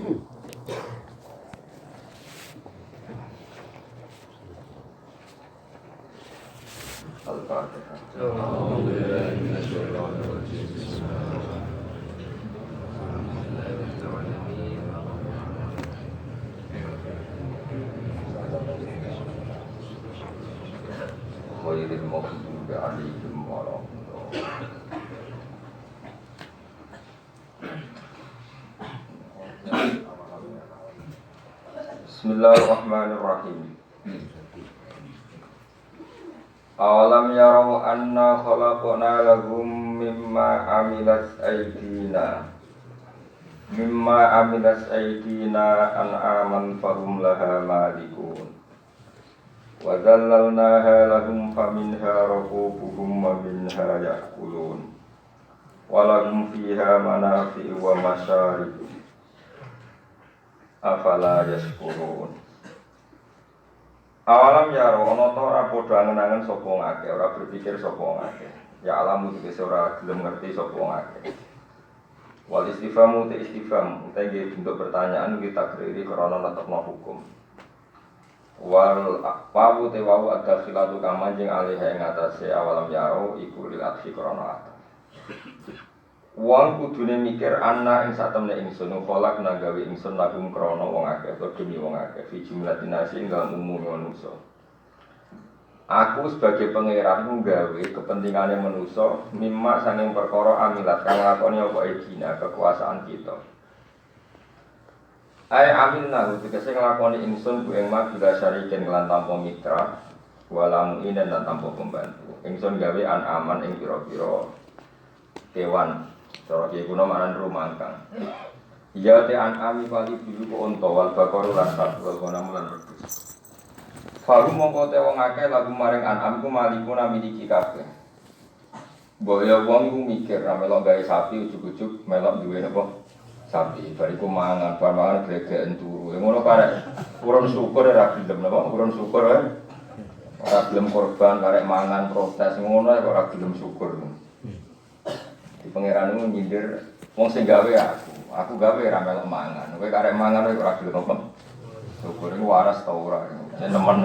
Al-Fatihah. Khairil maghdubi 'alaihim waladdallin. Bismillahirrahmanirrahim. Awalam yarau anna khalaqna lahum mimma amilat aydina an'aman fahum laha malikun wa dzallalnaha lahum faminha rakubuhum wa minha ya'kulun wa lahum fiha manafi'u wa masyarib afala yashkurun. Awalam ya ana ta ora padha angen-angen sapa ngake, ora berpikir sapa ngake. Ya alamu tegese ora gelem ngerti sapa ngake. Wal istifamu te istifham, utawi bentuk pertanyaan kita takriri krana netepno hukum. Wal wawu te wawu adkhilatu kamanjing alih ing atase awalam ya iku lil aksi krana atah. Wong kudune mikir ana ing satemene ingsun kolak nagawe ingsun lagum krana wong akeh utawa demi wong akeh fi jumlatin nasi ing dalem umum manusa. Aku sebagai pangeran nggawe kepentingane manusa mimma sanging perkara amilat kang lakoni apa ikina kekuasaan kita. Ai amilna tegese nglakoni ingsun ku ing mabila syariken lan tanpa mitra walam inen lan tanpa pembantu. Ingsun gawe aman ing pira-pira kewan. Cara kiye kuna manan rumangkang. Ya te ami kali biru ku unta wal bakaru rasat wal ghanam lan wedhus. Faru mongko te wong akeh lagu maring an'am ku malikuna miliki kabeh. Mbok ya wong iku mikir ra melok gawe sapi ujug-ujug melok duwe napa? Sapi. Bariku mangan gregeken turu. Ngono karek urun syukur ra gelem napa? Urun syukur ora gelem korban karek mangan protes ngono ora gelem syukur. Di pangeran itu nyindir wong sing gawe aku gawe ra melok mangan. Kowe karek mangan ora gelem apa. Syukur iku waras ta ora. Jeneng kan.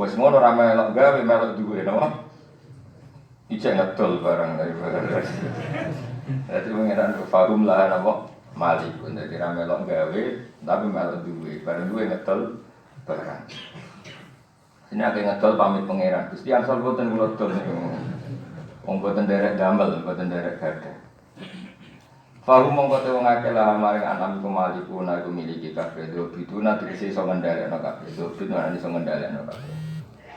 Wes ngono ra melok gawe melok duwe napa. Ijek ngedol barang dari barang. Dadi pangeran farum lah napa malik. Dadi ra melok gawe tapi melok duwe. Barang duwe ngedol barang. Sini akeh ngedol pamit pangeran. Gusti angsal boten kula dol niku. Wong boten derek damel, boten derek gadah. Fahu mongko te wong akeh lah maring anam iku maliku iku miliki kabeh do biduna tegese iso ngendhalekno kabeh. Do biduna iso ngendhalekno kabeh.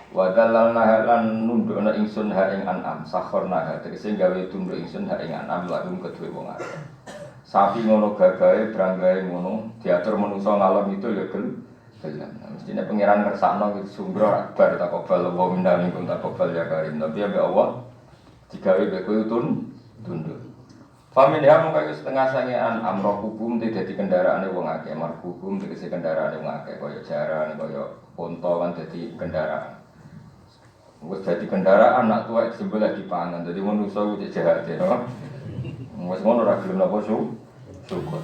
Wa dalalna lan nundukna ingsun ha ing anam, sakhorna tegese gawe tunduk ingsun ha ing anam lakum kedue wong akeh. Sapi ngono gagahe, branggahe ngono, diatur manusa ngalor itu ya gelem. Mestine pangeran ngersakno sumber akbar takobal wa minna minkum takobal ya karim. Tapi ya Allah digawe kowe tunduk. Famin ya mung kaya setengah sangean amro hukum dadi kendaraane wong akeh, marhukum tegese kendaraane wong akeh kaya jaran, kaya unta kan dadi kendaraan. Wis dadi kendaraan anak tuwa sebelah dipangan, dadi manusa kuwi jahat ya. Wis ngono ora gelem napa syukur.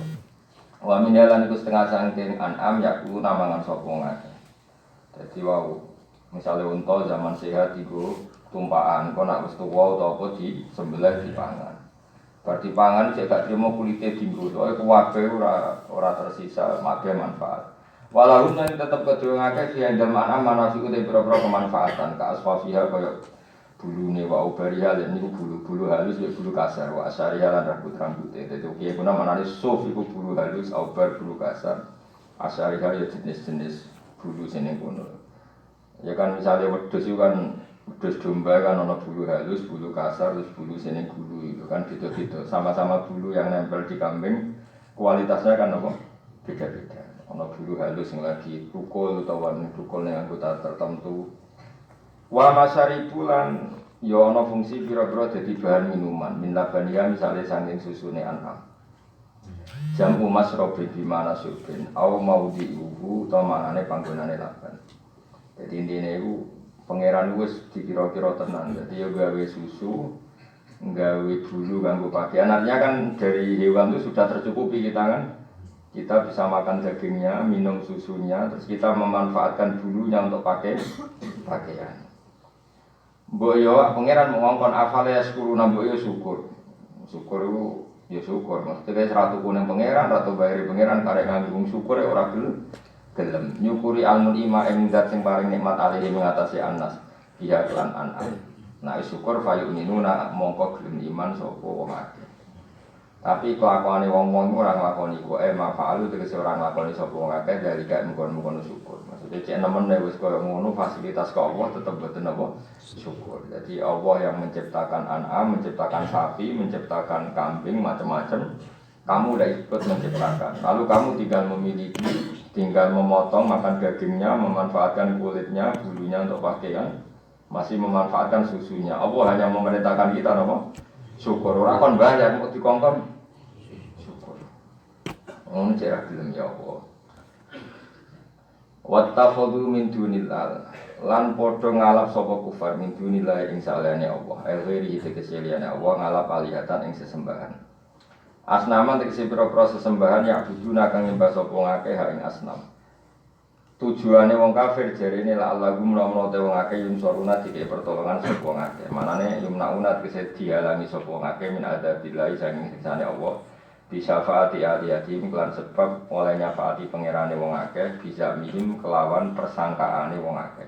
Wa min lan iku setengah sangking an'am yaku namangan sapa wong akeh. Dadi wau misale unta zaman sehat iku tumpakan kok nak wis tuwa utawa apa di sembelah dipangan. Bar dipangan cek gak trimo kulite dienggo, kabeh ora tersisa mate manfaat. Walaupun nanti tetep kedue ngakeh sing ndel mana manasiku te pira-pira kemanfaatan ka asfafiha kaya bulune wa ubariha lan niku bulu halus ya bulu kasar wa asariha lan rambut-rambute. Dadi kiye kuna manane suf iku bulu halus ubar bulu kasar. Asariha ya jenis-jenis bulu sing kono. Ya kan misalnya wedhus itu kan wedhus domba kan ana bulu halus, bulu kasar, terus bulu sini bulu itu kan beda-beda. Sama-sama bulu yang nempel di kambing, kualitasnya kan apa? Beda-beda. Ana bulu halus yang lagi tukul utawa tukul yang anggota tertentu. Wa masyaribulan ya ana fungsi pira-pira dadi bahan minuman. Min labaniya misale saking susune anam. Jamu masrobi bimana surbin au maudhi'uhu ta manane panggonane laban. Jadi intine iku pangeran wis dikira-kira tenan. Dadi ya gawe susu nggawe bulu kanggo pakaian. Artinya kan dari hewan itu sudah tercukupi kita kan. Kita bisa makan dagingnya, minum susunya, terus kita memanfaatkan bulunya untuk pakai pakaian. Mbok yo pangeran ngongkon afale sekuruna mbok yo syukur. Syukur itu ya syukur. Maksudnya ratu kuning pangeran, ratu bayari pangeran karek nganggung syukur ya ora gelem. Nyukuri almun ima ing zat sing paring nikmat alihi mengatasi anas. Iya kelan an'am. Nah syukur fayu minuna mongko gelem iman sapa wong akeh. Tapi kelakuane wong-wong ora nglakoni kok mafa'alu tegese ora nglakoni sapa wong akeh dari gak mengkon-mengkon syukur. Maksudnya cek nemene wis koyo ngono fasilitas kok Allah tetep boten apa syukur. Jadi Allah yang menciptakan an'am, menciptakan sapi, menciptakan kambing macam-macam. Kamu udah ikut menciptakan. Lalu kamu tinggal memiliki, tinggal memotong, makan dagingnya, memanfaatkan kulitnya, bulunya untuk pakaian, masih memanfaatkan susunya. Allah hanya memerintahkan kita apa? Syukur. Ora kon bayar mau dikongkon. Ngono cek gelem ya Allah. Wattakhadhu min dunillah lan padha ngalap sapa kufar min dunillah ing saliyane Allah. Ghairi tegese liyane Allah ngalap alihatan ing sesembahan. Asnaman tegese pira-pira sesembahan ya buduna kang nyembah sapa ngakeh ing asnam. Tujuane wong kafir jarene la Allah gumna-gumna te wong akeh yun soruna dikek pertolongan sapa ngakeh. Manane yumnauna tegese dihalangi sapa ngakeh min adabillahi saking siksane Allah. Bisa faati aliyati kelan sebab oleh nyafaati pangerane wong akeh bisa mihim kelawan persangkaane wong akeh.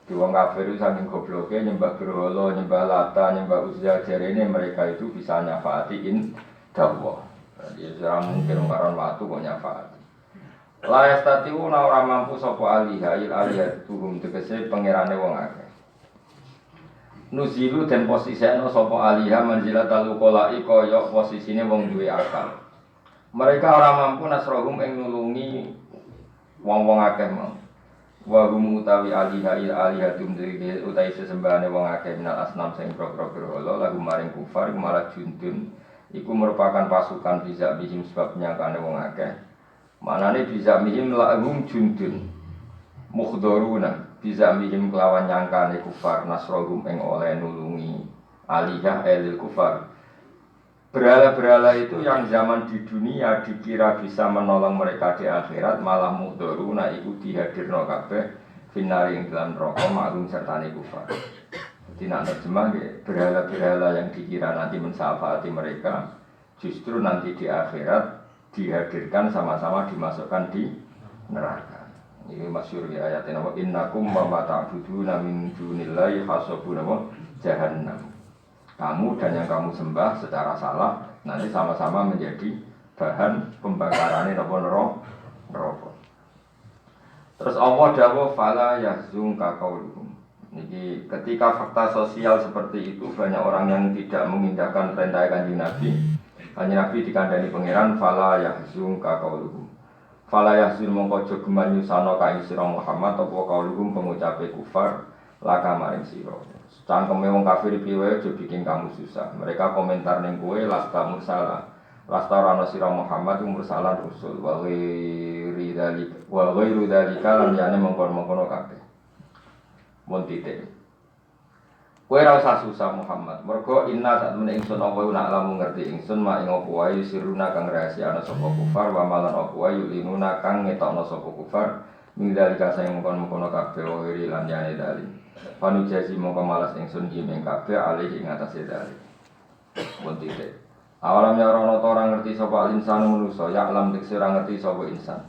Di wong kafir itu saking gobloke nyembah berhala, nyembah Lata, nyembah Uzza jarene mereka itu bisa nyafaati dawa. Jadi ora mungkin karon watu kok nyafaati. La yastati'u ora mampu sapa alihatuhum tegese pangerane wong akeh. Nuzilu dan posisinya sopo alihah manzilatal uqala'i kaya posisine wong duwe akal. Mereka ora mampu nasrohum ing nulungi wong-wong akeh mau. Wa hum utawi alihatum dhewe utawi sesembahane wong akeh minal asnam sing pro-pro berhala lagu maring kufar malah jundun iku merupakan pasukan bisa bihim sebab nyangkane wong akeh. Manane bisa bihim lahum jundun mukhdharuna bisa mihim kelawan nyangkane kufar nasrohum ing oleh nulungi alihah elil kufar. Berhala-berhala itu yang zaman di dunia dikira bisa menolong mereka di akhirat malah muhdharuna iku dihadirno kabeh finari ing dalam neraka maklum sertane kufar. Jadi nak terjemah berhala-berhala yang dikira nanti mensyafaati mereka justru nanti di akhirat dihadirkan sama-sama dimasukkan di neraka. Ini masyhur ya ayatnya wa innakum ma ta'buduna min dunillahi hasabuna jahannam. Kamu dan yang kamu sembah secara salah nanti sama-sama menjadi bahan pembakarannya neraka. Terus Allah dawuh fala yahzunka qauluhum. Niki ketika fakta sosial seperti itu banyak orang yang tidak mengindahkan perintah Kanjeng Nabi. Kanjeng Nabi dikandani pangeran fala yahzunka qauluhum. Fala yahzun mongko aja geman nyusano ka ing sira Muhammad apa kauluhum pengucape kufar laka maring sira. Cangkeme wong kafir piye aja bikin kamu susah. Mereka komentar ning kowe lasta mursala. Lasta ana sira Muhammad mursalan rusul wa ghairu dzalika lan yane mengkon-mengkono kabeh. Mun titik. Kowe ora usah susah Muhammad. Mergo inna sak temene ingsun apa nak lamu ngerti ingsun mak ing apa wae siruna kang rahasia ana sapa kufar wa malan apa wae yulinuna kang ngetokno sapa kufar mindal kasing mengkon-mengkono kabeh wiri lan yane dali. Panu jazi mongko malas ingsun ing kabeh alih ing atase dali. Mun titik. Awalam ya ora ora ngerti sapa insan manusa ya alam tek ora ngerti sapa insan.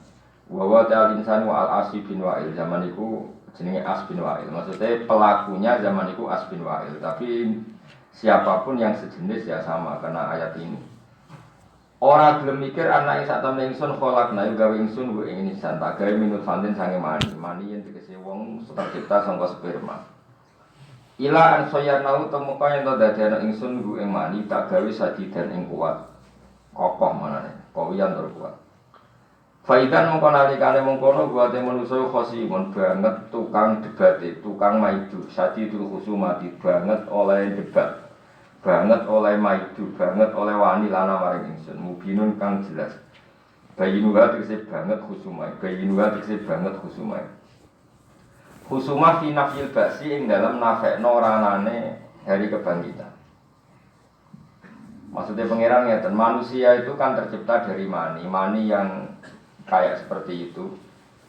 Wa ta'al insan wa al-asy bin wa'il zaman iku jenenge As bin Wa'il. Maksudnya pelakunya zaman itu As bin Wa'il. Tapi siapapun yang sejenis ya sama karena ayat ini. Orang gelem mikir anak sak temen ingsun kholakna gawe ingsun ku ing insan tak gawe minut fantin sange mani. Mani yen tegese wong tercipta saka sperma. Ila an soyarnau temuka yen to dadekno ingsun ku ing mani tak gawe sadidan ing kuat. Kokoh manane. Kawiyan tur kuat. Faidan mongko nalikane mengkono buate manusa khosimun banget tukang debate, tukang maidu, sadidul khusumati banget oleh debat. Banget oleh maidu, banget oleh wani lana maring ingsun, mubinun kang jelas. Bayinuha tegese banget khusumai, bayinuha tegese banget khusumai. Khusumah fi nafil ba'si ing dalam nafekno ranane hari kebangkitan. Maksudnya pangeran ya, dan manusia itu kan tercipta dari mani yang kayak seperti itu.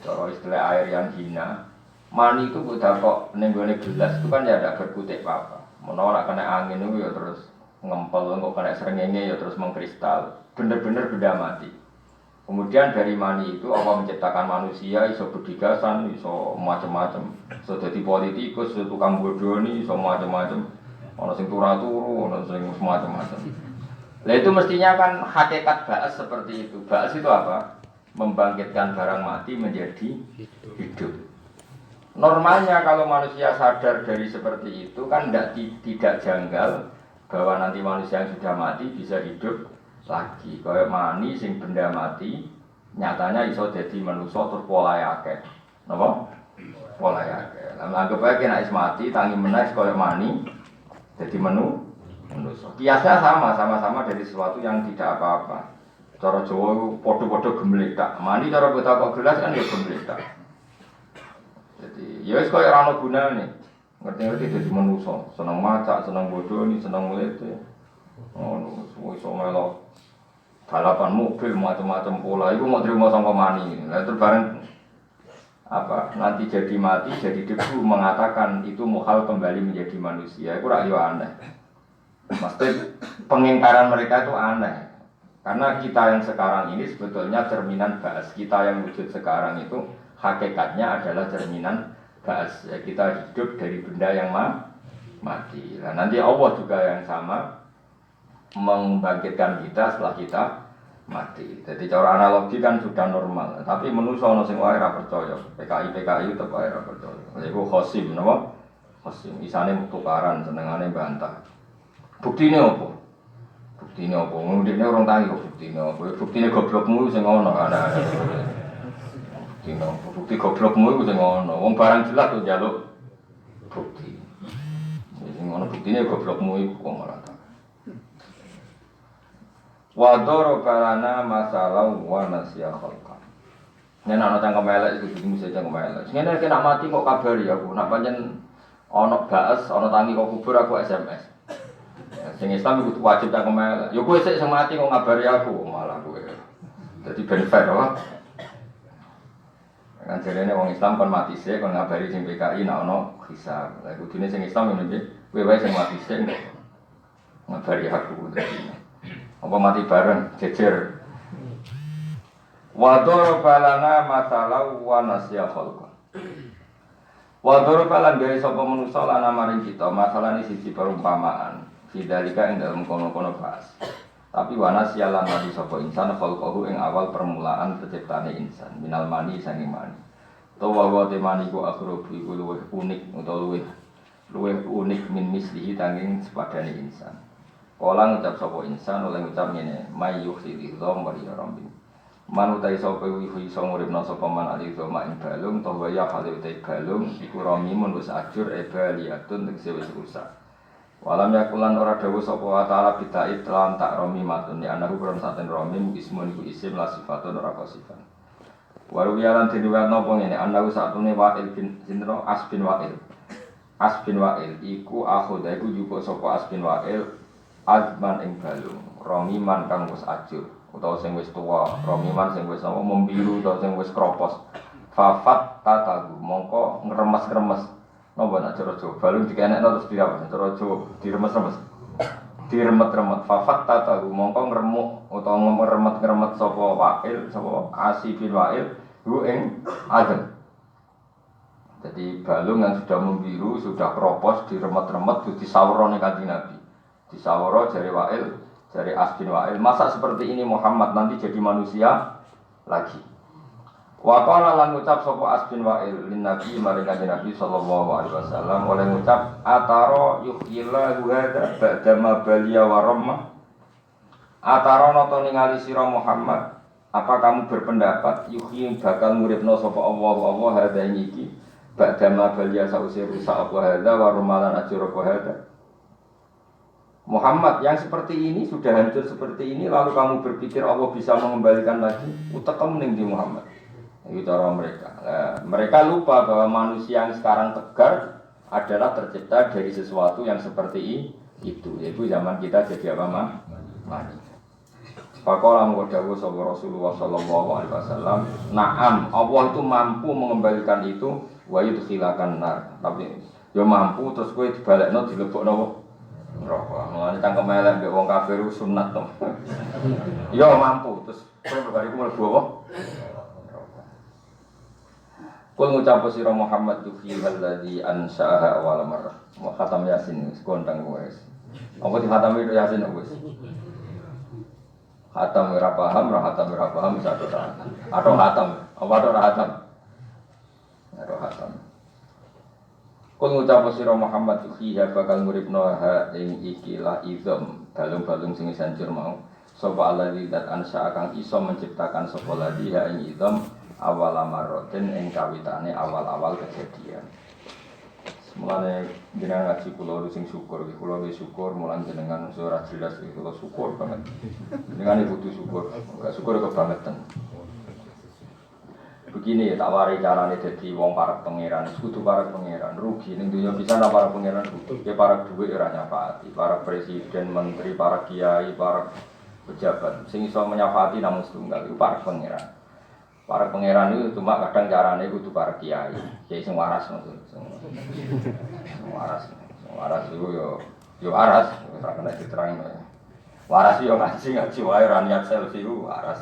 Cara istilah air yang hina. Mani itu udah kok nenggone gelas itu kan ya ada berkutik apa. Menolak kena angin itu ya terus ngempel, kok kena srengenge ya terus mengkristal. Bener-bener benda mati. Kemudian dari mani itu Allah menciptakan manusia, iso berdigasan, iso macam-macam, iso jadi politikus, iso tukang bodoni, iso macam-macam. Ono sing turu-turu, ono sing macam-macam. Nah itu mestinya kan hakikat ba'ats seperti itu. Ba'ats itu apa? Membangkitkan barang mati menjadi hidup. Normalnya kalau manusia sadar dari seperti itu kan tidak janggal bahwa nanti manusia yang sudah mati bisa hidup lagi. Kayak mani sing benda mati nyatanya iso jadi manusia terus polahe akeh. Napa? Polahe akeh. Lah anggap ae nek mati tangi menes kaya mani jadi manusia. Kiasnya sama-sama dari sesuatu yang tidak apa-apa. Cara Jawa itu podo-podo gemletak. Mani cara kita kok gelas kan ya gemletak. Jadi ya wis kaya ora ono gunane. Ngerti-ngerti dadi manusa, seneng macak, seneng bodoni, seneng mlete. Ono iso melok balapan mobil macam-macam pola iku mau terima sangka mani. Lah terus bareng apa nanti jadi mati jadi debu mengatakan itu muhal kembali menjadi manusia. Iku ra yo aneh. Maksudnya pengingkaran mereka itu aneh. Karena kita yang sekarang ini sebetulnya cerminan ba'ats. Kita yang wujud sekarang itu hakikatnya adalah cerminan ba'ats. Ya, kita hidup dari benda yang mati. Nah, nanti Allah juga yang sama membangkitkan kita setelah kita mati. Jadi cara analogi kan sudah normal. Tapi manusia ono sing wae ra percaya. PKI tetep wae ra percaya. Iku khosim napa? Khosim isane tukaran senengane bantah. Buktine apa? Buktine apa? Ngundine orang tangi kok buktine apa? Buktine goblokmu sing ono ana. Buktine apa? Bukti goblokmu iku sing ono. Wong barang jelas kok njaluk bukti. Sing ono buktine goblokmu iku kok malah. Wa darabalana masalah wa nasya khalqa. Yen ana cangkem elek iku kudu mesti cangkem elek. Sing ngene kena mati kok kabari aku. Nek pancen ana ba'ats, ana tangi kok kubur aku SMS. Sing Islam iku wajib tak kemel. Yo kowe sik sing mati kok ngabari aku malah kowe. Dadi ben fair wae. Kan jarene wong Islam kon mati sik kon ngabari sing PKI nek ana hisab. Lah kudune sing Islam ngene iki, kowe wae sing mati sik ngabari aku dadi. Apa mati bareng jejer. Wa darabalana masalah wa nasya khalqa. Wa darabalan gawe sapa manusa lan maring kita masalah ini siji perumpamaan. Fidalika ing dalam kono-kono bahas. Tapi wanas yalan nabi sapa insan khalqahu ing awal permulaan terciptane insan minal mani sange mani. Tawa wa temani ku akhrubu iku luwih unik utawa luwih unik min mislihi tanging sepadane insan. Kala ngucap sapa insan oleh ngucap ngene mayyuh sidhom wa yarambin. Manutai sapa iso nguripna sapa man ali zoma ing balung tawa ya hale utai balung iku ramimun wis ajur ebaliatun tegese wis rusak. Walam yakulan ora dawuh sapa wa ta'ala bidait lan tak romi matun ya anahu kuran saten romi ismun iku isim la sifatun ora sifat. Waru yalan diniwat napa ngene anahu satune wa'il bin sinro asbin wa'il. Asbin wa'il iku akhoda iku juga sapa asbin wa'il azman ing balung romi man kang wis ajur utawa sing wis tuwa romi man sing wis membiru utawa sing wis kropos. Fafat tatahu mongko ngremes-remes. Nopo nak cara Jawa balung dikenekno terus dirapa cara Jawa diremes-remes. Diremet-remet fafat tatahu mongko ngremuk utawa ngeremet-ngeremet sapa wa'il sapa asibin wa'il hu ing adem. Jadi balung yang sudah membiru, sudah kropos, diremet-remet terus disawara ning Kanjeng Nabi. Disawara jare wa'il, jare asbin wa'il, masa seperti ini Muhammad nanti jadi manusia lagi. Wa qala lan ngucap sapa asbin wa'il lin nabi maring Kanjeng Nabi sallallahu alaihi wasallam oleh ngucap ataro yuhyillahu hadza ba'da ma baliya wa ramma. Ataro nata ningali sira Muhammad, apa kamu berpendapat yuhyi bakal nguripno sapa Allah hadza iki ba'da ma baliya sause rusak apa hadza wa ramalan ajur apa hadza. Muhammad yang seperti ini sudah hancur seperti ini lalu kamu berpikir Allah bisa mengembalikan lagi utekem ning di Muhammad. Itu cara mereka. Mereka lupa bahwa manusia yang sekarang tegar adalah tercipta dari sesuatu yang seperti itu. Yaitu zaman kita jadi apa mati. Pakola mengkodawu sahabat Rasulullah sallallahu alaihi wasallam, na'am, Allah itu mampu mengembalikan itu wa yudkhilakan nar. Tapi ya mampu terus kowe dibalekno dilebokno neraka. Mulane cangkem elek mbek wong kafir sunat to. Ya mampu terus kowe bariku mlebu apa? Kul ngucap sira Muhammad fi alladzi ansaaha awal marrah. Wa khatam Yasin sekondang wis. Apa di khatam itu Yasin wis? Hatam ora paham satu ta. Atau hatam, apa ora hatam? Ora hatam. Kul ngucap sira Muhammad fiha bakal muribno ha ing ikilah izam balung-balung sing sancur mau. Sapa alladzi dat ansa kang iso menciptakan sapa ladzi ha ing izam awal amaroten ing kawitane awal-awal kejadian. Mulane jenengan ngaji kula sing syukur, kula wis syukur mulan jenengan ora jelas kula syukur banget. Jenengan butuh syukur, enggak syukur kebangetan. Begini tak warai carane dadi wong para pangeran, kudu para pangeran rugi ning dunya pisan para pangeran rugi. Ke para dhuwit ora nyafaati, para presiden, menteri, para kiai, para pejabat sing iso menyafaati namung setunggal iku para pangeran. Para pangeran itu cuma kadang carane kudu para kiai sing waras maksud. Waras itu yo waras, ora kena diterangno. Waras yo ngaji wae ora niat selfie ku waras.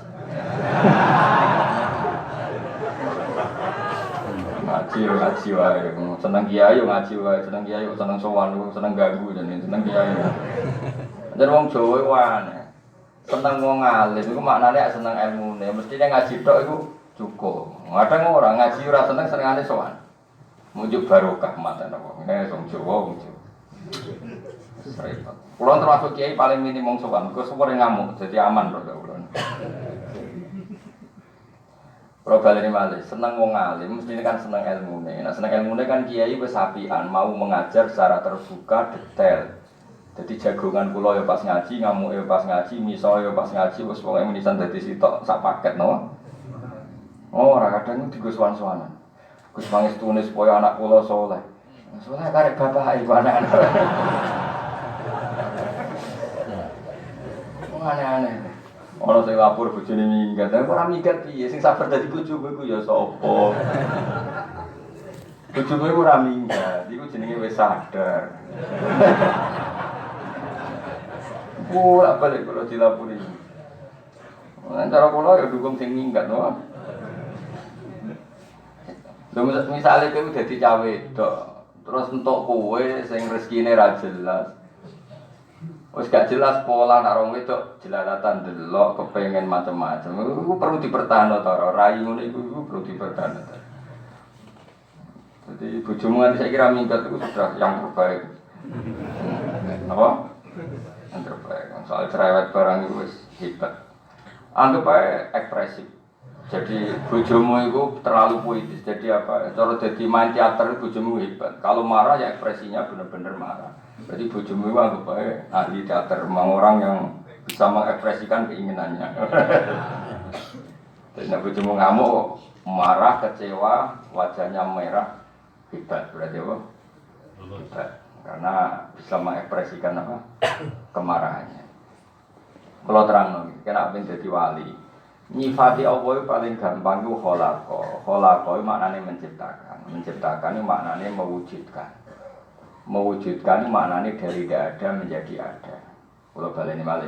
Ngaji wae, seneng kiai yo ngaji wae, seneng kiai yo seneng sowan, seneng ganggu jenenge seneng kiai. Nek wong Jawa wae seneng wong alim iku maknane seneng ilmune, mestine ngaji tok iku cukup. Kadang ora ngaji ora senengane sowan. Mujuk barokah mata napa. Wong Jawa wong Jawa. Repot. Kulo termasuk kiai paling minim wong sowan, kok sore ngamuk dadi aman kok kulo. Kulo baleni malih, seneng wong alim mestine kan seneng ilmune. Nek seneng ilmune kan kiai wis apian, mau mengajar secara terbuka detail. Jadi jagongan kula ya pas ngaji, ngamuk ya pas ngaji, miso ya pas ngaji, wis pokoke menisan dadi sitok sak paket no. Oh, ora kadang digo sowan-sowanan. Gus pangestune supaya anak kula saleh. Saleh karek bapak iku anak. Aneh-aneh. Ana sing lapor bojone minggat, tapi ora minggat piye? Sing sabar dadi bojomu iku ya sapa? Bojomu iku ora minggat, iku jenenge wis sadar. Ora balik kalau dilapuri. Antara kula ya dukung sing minggat no. Lha misale kowe dadi cawe tok, terus entuk kowe sing rezekine ra jelas. Wis gak jelas pola nek wong wedok jelalatan delok kepengin macam-macam. Iku perlu dipertahanno ta ora? Rai ngono iku perlu dipertahanno. Jadi bojomu nganti saiki ra minggat iku sudah yang terbaik. Apa? Yang terbaik. Soal cerewet barang itu wis hebat. Anggap aja ekspresif. Jadi bojomu itu terlalu puitis. Jadi apa? Cara jadi main teater bojomu hebat. Kalau marah ya ekspresinya benar-benar marah. Jadi bojomu itu anggap aja ahli teater, memang orang yang bisa mengekspresikan keinginannya. Jadi nek bojomu ngamuk, marah, kecewa, wajahnya merah, hebat berarti apa? Hebat. Karena bisa mengekspresikan apa? Kemarahannya. Kalau terang, kenapa jadi wali? Nyifati Allah paling gampang itu kholaqo. Kholaqo itu maknanya menciptakan. Menciptakan itu maknanya mewujudkan. Mewujudkan itu maknanya dari tidak ada menjadi ada. Kalau baleni malih.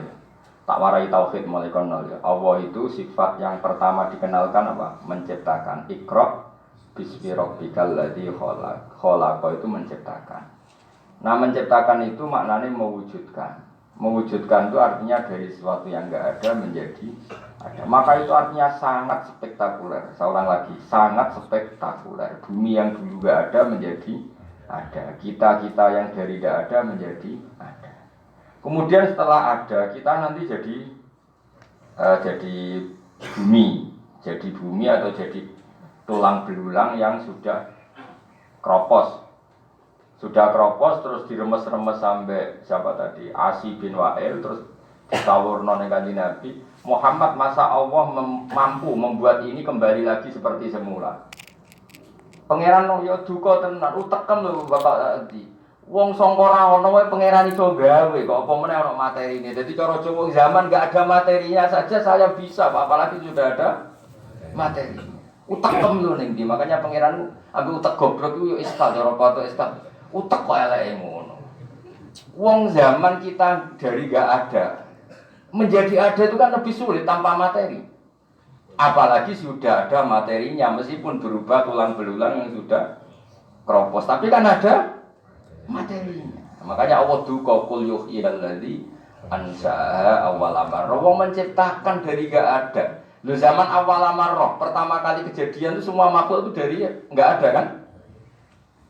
Tak warai tauhid mulai konol ya. Allah itu sifat yang pertama dikenalkan apa? Menciptakan. Iqra bismi rabbikal ladzi khalaq. Kholaqo itu menciptakan. Nah menciptakan itu maknanya mewujudkan. Mewujudkan itu artinya dari sesuatu yang enggak ada menjadi ada. Maka itu artinya sangat spektakuler. Saya ulang lagi, sangat spektakuler. Bumi yang dulu enggak ada menjadi ada. Kita-kita yang dari tidak ada menjadi ada. Kemudian setelah ada, kita nanti jadi bumi. Jadi bumi atau jadi tulang belulang yang sudah kropos. Sudah kropos terus diremes-remes sampai siapa tadi? Asi bin Wa'il terus ditawurno ning Kanjeng Nabi. Muhammad masa Allah mampu membuat ini kembali lagi seperti semula. Pangeran yo duka tenan, utekem lho Bapak tadi. Wong sangka ora ono wae pangeran iso gawe kok apa meneh ono materine. Dadi cara Jawa zaman enggak ada materinya saja saya bisa, apalagi sudah ada materi. Utek tem lho ning ndi. Makanya pangeran ambil utek goblok iku yo iskal cara foto iskal. Utek kok eleke ngono. Wong zaman kita dari enggak ada menjadi ada itu kan lebih sulit tanpa materi. Apalagi sudah ada materinya meskipun berubah tulang belulang yang sudah keropos, tapi kan ada materinya. Makanya Allah duka kul yuhyil ladzi ansa'a awwal amar. Wong menciptakan dari enggak ada. Lu zaman awal amar pertama kali kejadian itu semua makhluk itu dari enggak ada kan?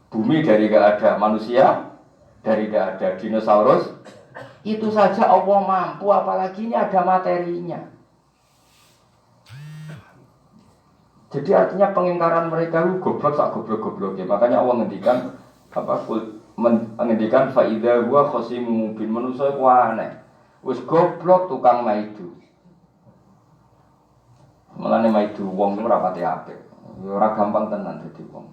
Bumi dari enggak ada, manusia dari enggak ada, dinosaurus itu saja Allah mampu, apalagi ini ada materinya. Jadi artinya pengingkaran mereka itu goblok sak goblok-gobloknya. Makanya Allah ngendikan apa ngendikan faida huwa khasimun mubin, manusa iku aneh. Wis goblok tukang maidu. Mulane maidu wong ora pati apik. Ora gampang tenan dadi wong.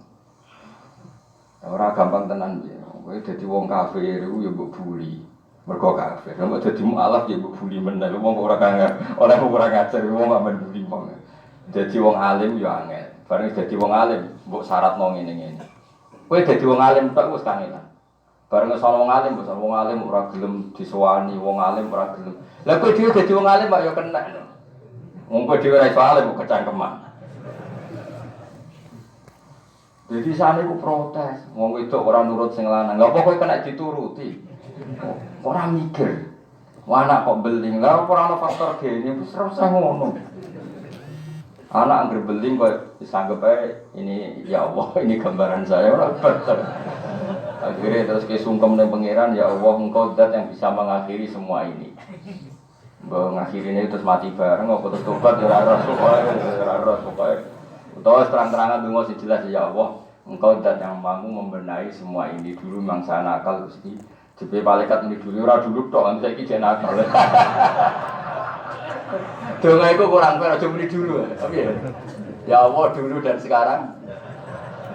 Ora gampang tenan piye. Kowe dadi wong kafir iku ya mbok buli. Mergo kafir. Nek dadi mualaf ya mbok buli meneh. Wong ora ngajar wong gak men buli wong. Dadi wong alim ya angel. Bareng dadi wong alim mbok syaratno ngene-ngene. Kowe dadi wong alim tok wis kangelan. Bareng sono wong alim ora gelem disowani, wong alim ora gelem. Lah kowe dhewe dadi wong alim kok ya kena. Wong kowe dhewe ora iso alim kok kecangkeman. Jadi sane ku protes, wong wedok ora nurut sing lanang. Lha apa kowe kena dituruti? Ora mikir. Anak kok beling, lha ora ana faktor gene, wis ora usah ngono. Anak angger beling kok disanggep ae ini ya Allah, ini gambaran saya ora bener. Akhirnya terus kesungkem ning pangeran, ya Allah engkau zat yang bisa mengakhiri semua ini. Mbok ngakhirine terus mati bareng apa terus tobat ya ora pokoke. Utawa terang-terangan donga sing jelas ya Allah, engkau zat yang mampu membenahi semua ini. Dulu mangsa nakal Gusti. Jepe malaikat muni dulu ora dulu tok, saiki jek nakal. Donga iku kurang aja muni dulu. Tapi ya Allah dulu dan sekarang.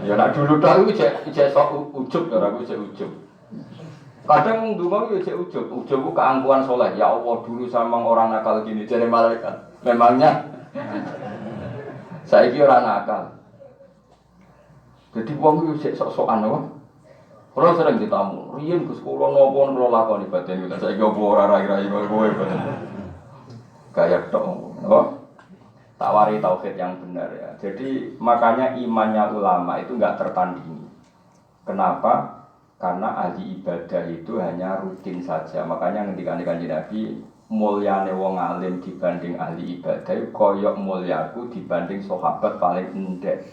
Ya nak dulu tok iku jek sok ujug ora ku jek ujug. Kadang ndonga yo jek ujug. Ujug ku keangkuhan saleh. Ya Allah dulu samang orang nakal gini jare malaikat. Memangnya saiki ora nakal. Jadi wong yo jek sok-sokan apa? Kalau sering ditamu, riyen Gus kula napa kula lakoni batin kita saiki opo ora rai-rai kowe batin. Kayak tok, apa? Tawari tauhid yang benar ya. Jadi makanya imannya ulama itu enggak tertandingi. Kenapa? Karena ahli ibadah itu hanya rutin saja. Makanya ngendikane Kanjeng Nabi, mulyane wong alim dibanding ahli ibadah koyok mulyaku dibanding sahabat paling endek.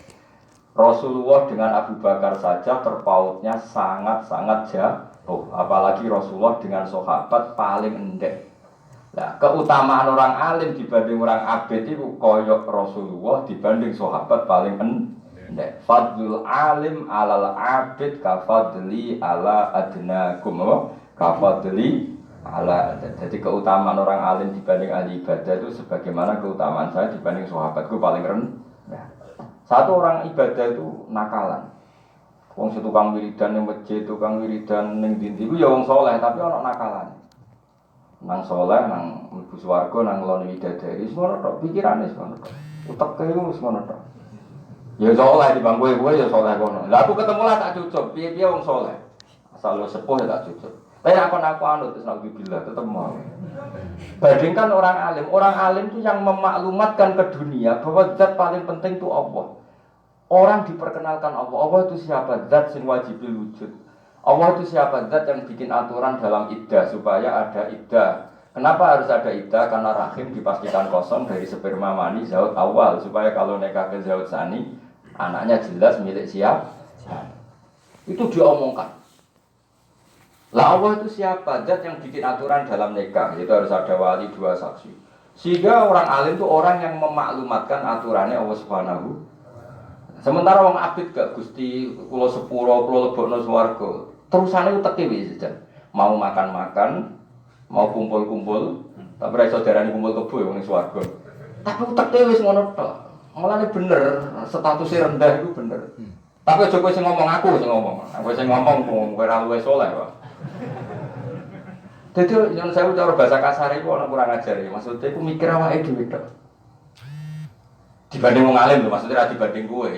Rasulullah dengan Abu Bakar saja terpautnya sangat-sangat jauh, apalagi Rasulullah dengan sahabat paling endek. Nah, keutamaan orang alim dibanding orang abid itu koyok Rasulullah dibanding sahabat paling endek. Fadlul alim alal abid kafadli ala adnakum. Kafadli ala. Jadi keutamaan orang alim dibanding ahli ibadah itu sebagaimana keutamaan saya dibanding sahabatku paling rendah. Satu orang ibadah itu nakalan. Wong tukang wiridan ning masjid, tukang wiridan ning ndi iku ya wong saleh tapi ana nakalan. Nang saleh, nang mlebu swarga, nang ngloni widadari, semono tok pikirane semono tok. Uteke iku semono tok. Ya saleh di bangku kowe ya saleh kono. Lah aku ketemu lah tak cucuk, piye-piye wong saleh. Asal lo sepuh ya tak cucuk. Tapi aku anut terus nabi billah tetep mau. Bandingkan orang alim itu yang memaklumatkan ke dunia bahwa zat paling penting itu Allah. Orang diperkenalkan Allah. Allah itu siapa? Zat sing wajibil wujud. Allah itu siapa? Zat yang bikin aturan dalam iddah supaya ada iddah. Kenapa harus ada iddah? Karena rahim dipastikan kosong dari sperma mani zaut awal supaya kalau nikah ke zaut sani anaknya jelas milik siapa. Itu diomongkan. Lah Allah itu siapa? Zat yang bikin aturan dalam nikah, itu harus ada wali 2 saksi. Sehingga orang alim itu orang yang memaklumatkan aturannya Allah Subhanahu. Sementara orang abid gak Gusti kula sepuro, kula lebokno swarga. Terusane uteke wis jan. Mau makan-makan, mau kumpul-kumpul, tapi ra iso darani kumpul kebo ya wong swarga. Tapi uteke wis ngono tok. Mulane bener, statusnya rendah itu bener. Tapi aja kowe sing ngomong aku sing ngomong. Aku sing ngomong kowe ora luwih saleh kok. Dadi yen saya cara bahasa kasar iku ana kurang ajar ya. Maksudnya iku mikir awake dhewe tok. Dibanding wong alim lho, maksudnya ora dibanding kowe.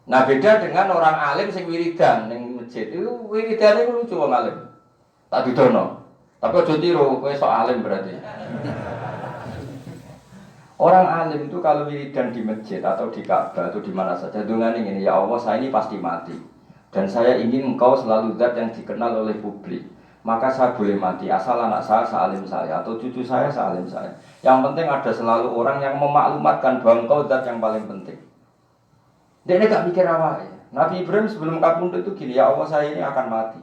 Nah beda dengan orang alim sing wiridan ning masjid. Itu wiridane iku lucu wong alim. Tak didono. Tapi aja tiru, kowe sok alim berarti. Orang alim itu kalau wiridan di masjid atau di Ka'bah atau di mana saja dungane ngene, ya Allah saya ini pasti mati. Dan saya ingin engkau selalu zat yang dikenal oleh publik. Maka saya boleh mati asal anak saya sealim saya atau cucu saya sealim saya. Yang penting ada selalu orang yang memaklumatkan bahwa engkau zat yang paling penting. Dia gak mikir apa ya. Nabi Ibrahim sebelum kabundut itu gini, ya Allah saya ini akan mati.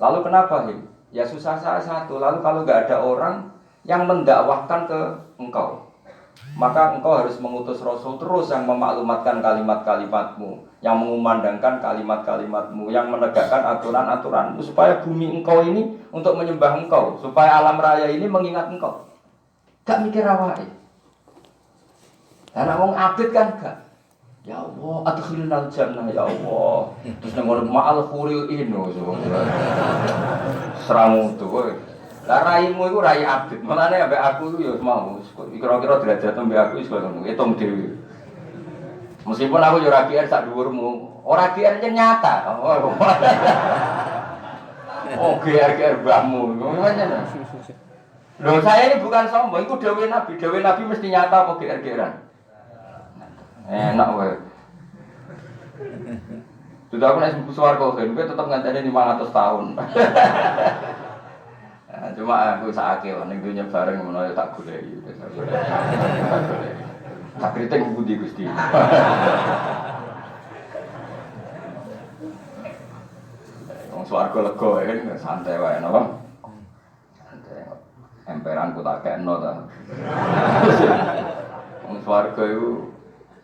Lalu kenapa Him? Ya susah saya satu. Lalu kalau gak ada orang yang mendakwahkan ke engkau, maka engkau harus mengutus Rasul terus yang memaklumatkan kalimat-kalimatmu, yang mengumandangkan kalimat-kalimatmu, yang menegakkan aturan-aturanmu, supaya bumi engkau ini untuk menyembah engkau, supaya alam raya ini mengingat engkau. Gak mikir awake. Karena wong abid kan gak. Ya Allah, adkhilnal jannah ya Allah. Terus nang ma'al khuril ino seramu tuh kowe. Lah raimu iku rai abid. Mulane ambek aku iku ya mau kira-kira derajat ambek aku wis ngono, hitung dhewe. Meskipun aku yo ora kier sak dhuwurmu, ora kier nyata. Oh, kier mbahmu. Ngono. Loh, saya ini bukan sombong, itu dawuh Nabi. Dawuh Nabi mesti nyata apa kier-kieran? Enak wae. Sudah aku nek mlebu swarga kan, kowe tetep nganteni 500 tahun. Nah, cuma aku sakake ning dunya bareng ngono ya tak goleki. Tak kritik budi Gusti. Wong swarga lega kan santai wae napa? Santai. Emperanku tak kekno ta. Wong swarga iku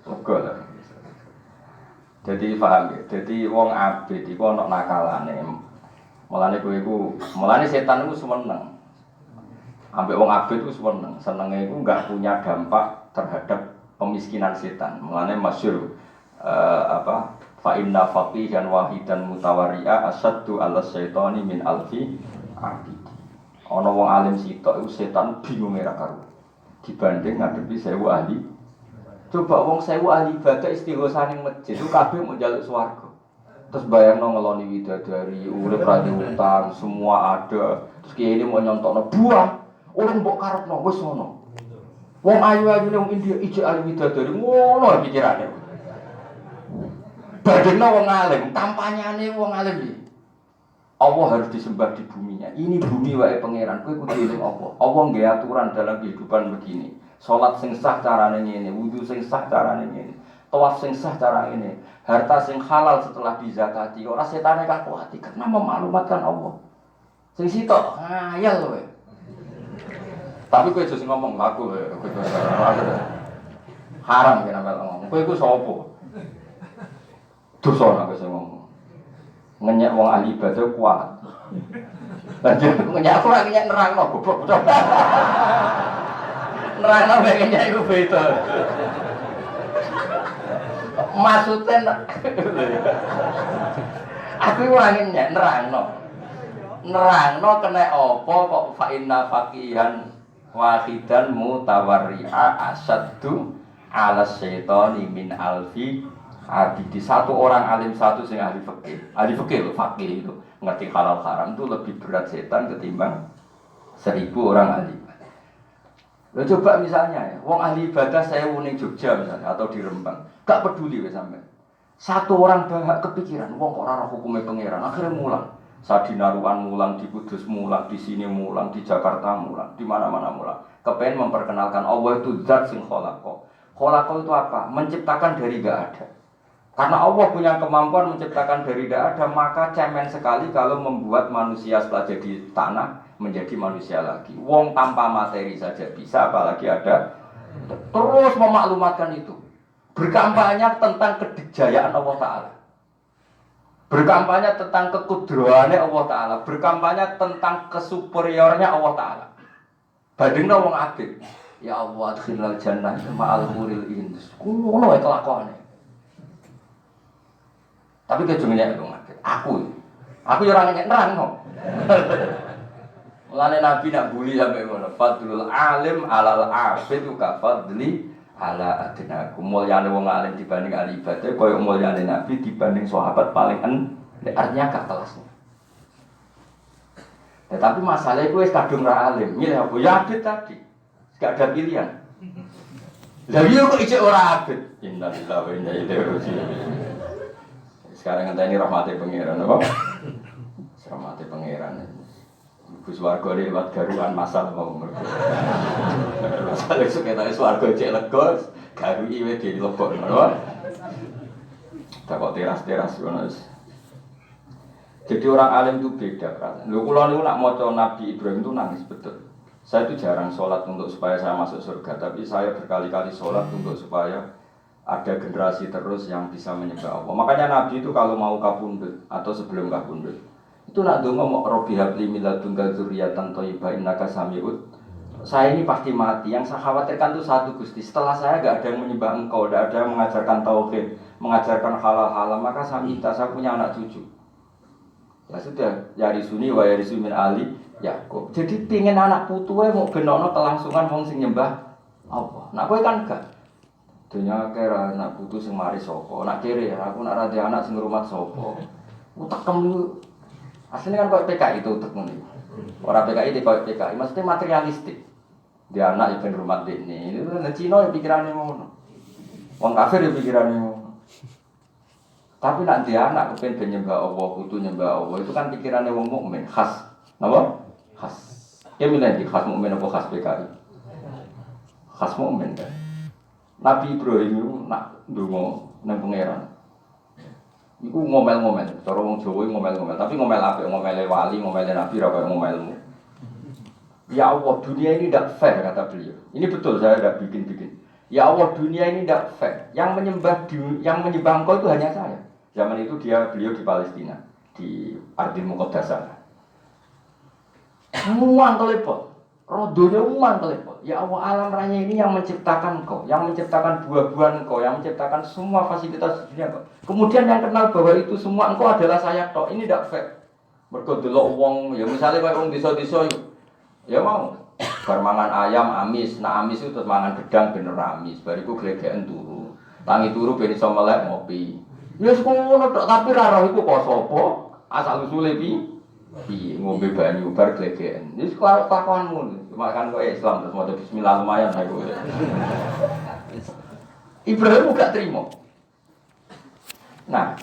lega ta. Jadi paham ya, jadi wong abid iku ana nakalane. Mulane kowe iku, mulane setan iku seneng. Ambek wong abid iku seneng. Senenge iku enggak punya dampak terhadap pemiskinan setan. Mulane masyhur fa inna faqihan wahidan mutawari'a asaddu 'ala syaitani min alfi abid. Ana wong alim sitok iku setan bingung ora karo. Dibanding ngadepi 1000 ahli. Coba wong 1000 ahli ibadah istighosah ning masjid itu kabeh mau njaluk swarga. Terus bayangno ngeloni widadari, urip ra utang, semua ada. Terus kiye ini mau nyontokno buah. Urung mbok karepno wis ngono. Wong ayu-ayu ning India ijek ahli widadari ngono pikirane. Badhekno wong alim, kampanyane wong alim iki. Allah harus disembah di buminya. Ini bumi wae pangeran. Kowe kudu eling Allah. Allah nggih aturan dalam kehidupan begini. Salat sing sah carane ngene, wudu sing sah carane ngene, tawaf sing sah cara ngene, harta sing halal setelah dizakati. Ora setane kakuati karena memaklumatkan Allah. Sing sitok ngayal kowe. Tapi kowe aja sing ngomong laku kowe. Haram kena ngomong. Kowe iku sapa? Dosa nek sing ngomong. Ngenyek wong ahli ibadah kuat. Lanjut ngenyek aku ora ngenyek nerangno goblok. Nerangno nek ngenyek iku beda. Maksudnya aku ora ngenyek nerangno kena apa kok fa inna faqihan wahidan mutawarri'a asaddu 'ala syaitani min alfi abidi. Satu orang alim satu sing ahli fikih lho, fakih itu ngerti halal haram itu lebih berat setan ketimbang 1000 orang ahli. Lo coba misalnya ya, wong ahli ibadah 1000 ning Jogja misalnya atau di Rembang, gak peduli wis sampean. Satu orang bahak kepikiran, wong kok ora hukume pangeran, akhirnya mulang. Sadinaruan mulang, di Kudus mulang, di sini mulang, di Jakarta mulang, di mana-mana mulang. Kepengen memperkenalkan Allah itu zat sing khalaqa. Khalaqa itu apa? Menciptakan dari gak ada. Karena Allah punya kemampuan menciptakan dari tidak ada, maka cemen sekali kalau membuat manusia setelah jadi tanah menjadi manusia lagi. Wong tanpa materi saja bisa, apalagi ada. Terus memaklumatkan itu. Berkampanye tentang kedikjayaan Allah Ta'ala. Berkampanye tentang kekudrahannya Allah Ta'ala. Berkampanye tentang kesuperiornya Allah Ta'ala. Badengna wong abid. Ya Allah, adkhilnal jannah ma'al huril indus. Kuno kelakuannya. Tapi kejungnya itu ngaget. Aku ya orang nerang kok. Mulane Nabi nak bully sampai ngono. Fadlul alim alal abid ka fadli ala adnakum. Mulyane wong alim dibanding ahli ibadah koyo mulyane Nabi dibanding sahabat paling artinya gak kelasnya. Tetapi masalahnya gue kadung ra alim. Milih apa? Ya abid tadi. Gak ada pilihan. Lah iya kok ijek ora abid. Innalillahi wa inna ilaihi raji'un. Sekarang ngenteni rahmate pangeran apa? Rahmate pangeran. Gus warga lewat garuan masal mau mergo. Masal sekitae swarga cek lega, garu iwe dilebokno. Tak kok teras-teras ngono. Jadi orang alim itu beda kan. Lho kula niku nak maca Nabi Ibrahim itu nangis betul. Saya itu jarang sholat untuk supaya saya masuk surga, tapi saya berkali-kali sholat untuk supaya ada generasi terus yang bisa menyembah Allah. Makanya Nabi itu kalau mau kabundut atau sebelum kabundut itu nak donga mau Robbi habli min ladunka dzurriyyatan thayyibah innaka sami'ud. Saya ini pasti mati. Yang saya khawatirkan itu satu Gusti. Setelah saya enggak ada yang menyembah Engkau, enggak ada yang mengajarkan tauhid, mengajarkan halal-halal, maka saya minta saya punya anak cucu. Ya sudah, yarisuni wa yarisu min ali Yakub. Jadi pingin anak putuwe mau genono kelangsungan wong sing nyembah Allah. Nah kowe kan gak. Dunya kira anak putu sing mari sapa? Nak kere aku nak rada anak sing ngrumat sapa? Utekem lu. Aslinya kan kok PKI itu utek ngono. Ora PKI di kok PKI, maksudnya materialistik. Dia anak ben rumah dekne. Ini nang Cina ya pikirane ngono. Wong kafir ya pikirane ngono. Tapi nak dia anak kepen nyembah Allah, putu nyembah Allah, itu kan pikirannya wong mukmin khas. Napa? Khas. Ya milih di khas mukmin apa khas PKI? Khas mukmin kan. Nabi Ibrahim itu nak ndonga nang pangeran. Iku ngomel-ngomel, cara wong Jawa ngomel-ngomel, tapi ngomel apik, ngomele wali, ngomele nabi ra kaya ngomelmu. Ya Allah, dunia ini tidak fair kata beliau. Ini betul saya tidak bikin-bikin. Ya Allah, dunia ini tidak fair. Yang menyembah Engkau itu hanya saya. Zaman itu beliau di Palestina, di Ardil Muqaddasah. Muang kelepot. Rodonya uman telepon. Ya Allah, alam raya ini yang menciptakan Engkau, yang menciptakan buah-buahan Engkau, yang menciptakan semua fasilitas dunia Engkau. Kemudian yang kenal bahwa itu semua Engkau adalah saya tok. Ini tidak fair. Mergo delok wong, ya misalnya kayak wong desa-desa ya mau bar mangan ayam amis, nah amis itu terus mangan gedang bener amis. Bariku glegeken turu. Tangi turu ben iso melek ngopi. Ya wis ngono tok, tapi ra roh iku kok sapa? Asal usule piye ngombe banyu bar glegeken. Wis kelakuanmu. Makan kok Islam terus maca bismillah lumayan aku. Ibrahim gak terima. Nah,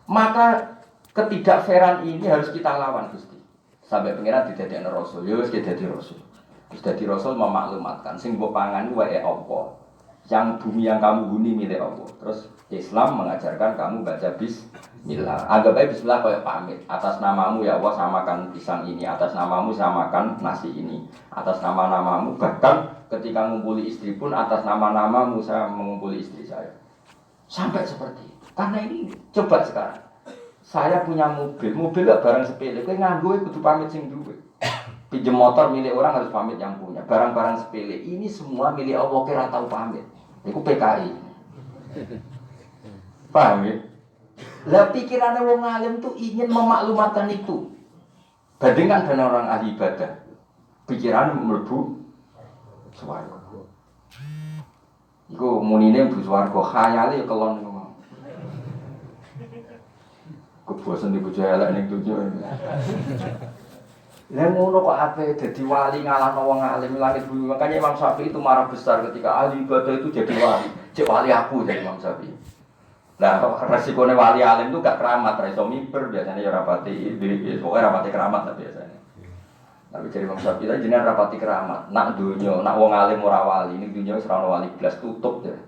maka ketidakfairan ini harus kita lawan Gusti. Sampai pengiran didadekno rasul, ya wis dadi rasul. Wis dadi rasul memaklumatkan sing mbok pangan wae apa. Yang bumi yang kamu huni milik Allah. Terus Islam mengajarkan kamu baca bismillah. Anggap aja bismillah kayak pamit. Atas namamu ya Allah samakan pisang ini. Atas namamu samakan nasi ini. Atas nama-namamu. Bahkan ketika mengumpuli istri pun atas nama-namamu saya mengumpuli istri saya. Sampai seperti itu. Karena ini coba sekarang. Saya punya mobil. Mobil gak barang sepele. Kowe nganggo kudu pamit sing duwe. Pinjem motor milik orang harus pamit yang punya. Barang-barang sepele ini semua milik Allah kira tahu pamit. Itu PKI. Paham ya? Lah pikirannya wong alim tuh ingin memaklumatkan itu. Bandingkan dengan orang ahli ibadah. Pikiran mlebu swarga. Iku munine mlebu swarga, khayale kelon ngono. Kebosan di bojo elek ning dunya. Lah ngono kok ape dadi wali ngalahno wong alim langit bumi. Makanya Imam Syafi'i itu marah besar ketika ahli ibadah itu jadi wali. Cek wali aku jadi Imam Syafi'i. Nah, resikonya wali alim itu gak keramat, ra iso miber biasanya ya rapati diri, pokoknya rapati keramat lah biasanya. Tapi jadi Imam Syafi'i jenengan rapati keramat. Nak dunya, nak wong alim ora wali, ini dunya wis ora ono wali blas tutup ya.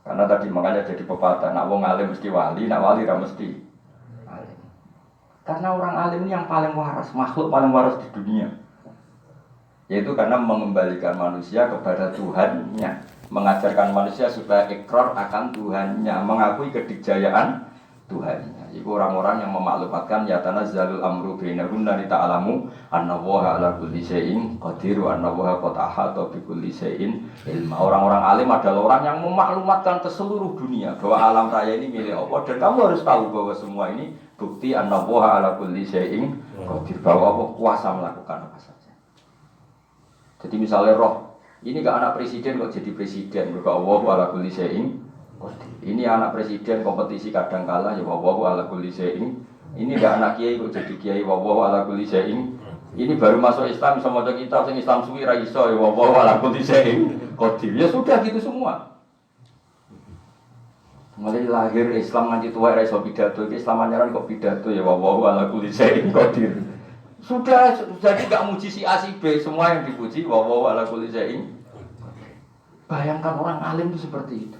Karena tadi makanya jadi pepatah, nak wong alim mesti wali, nak wali ra mesti. Karena orang alim ini yang paling waras, makhluk paling waras di dunia. Yaitu karena mengembalikan manusia kepada Tuhannya. Mengajarkan manusia supaya ikrar akan Tuhannya. Mengakui kedikjayaan Tuhannya. Iku orang-orang yang memaklumatkan ya tanazzalul amru bainahunna li ta'lamu annallaha ala kulli syai'in qadir wa annallaha qad ahata bi kulli syai'in ilma. Orang-orang alim adalah orang yang memaklumatkan ke seluruh dunia bahwa alam raya ini milik Allah dan kamu harus tahu bahwa semua ini bukti annallaha ala kulli syai'in qadir, bahwa Allah kuasa melakukan apa saja. Jadi misalnya roh, ini gak anak presiden kok jadi presiden, bahwa Allah ala kulli syai'in. Ini anak presiden kompetisi kadang kalah ya wallahu ala kulli syai'in. Ini enggak anak kiai kok jadi kiai wallahu ala kulli syai'in. Ini baru masuk Islam sama maca kitab sing Islam suwi ra iso ya wallahu ala kulli syai'in qadir. Ya sudah gitu semua. Mulai lahir Islam nganti tua ra iso pidato, Islam anyaran kok pidato ya wallahu ala kulli syai'in qadir. Sudah jadi enggak muji si A si B, semua yang dipuji wallahu ala kulli syai'in. Bayangkan orang alim itu seperti itu.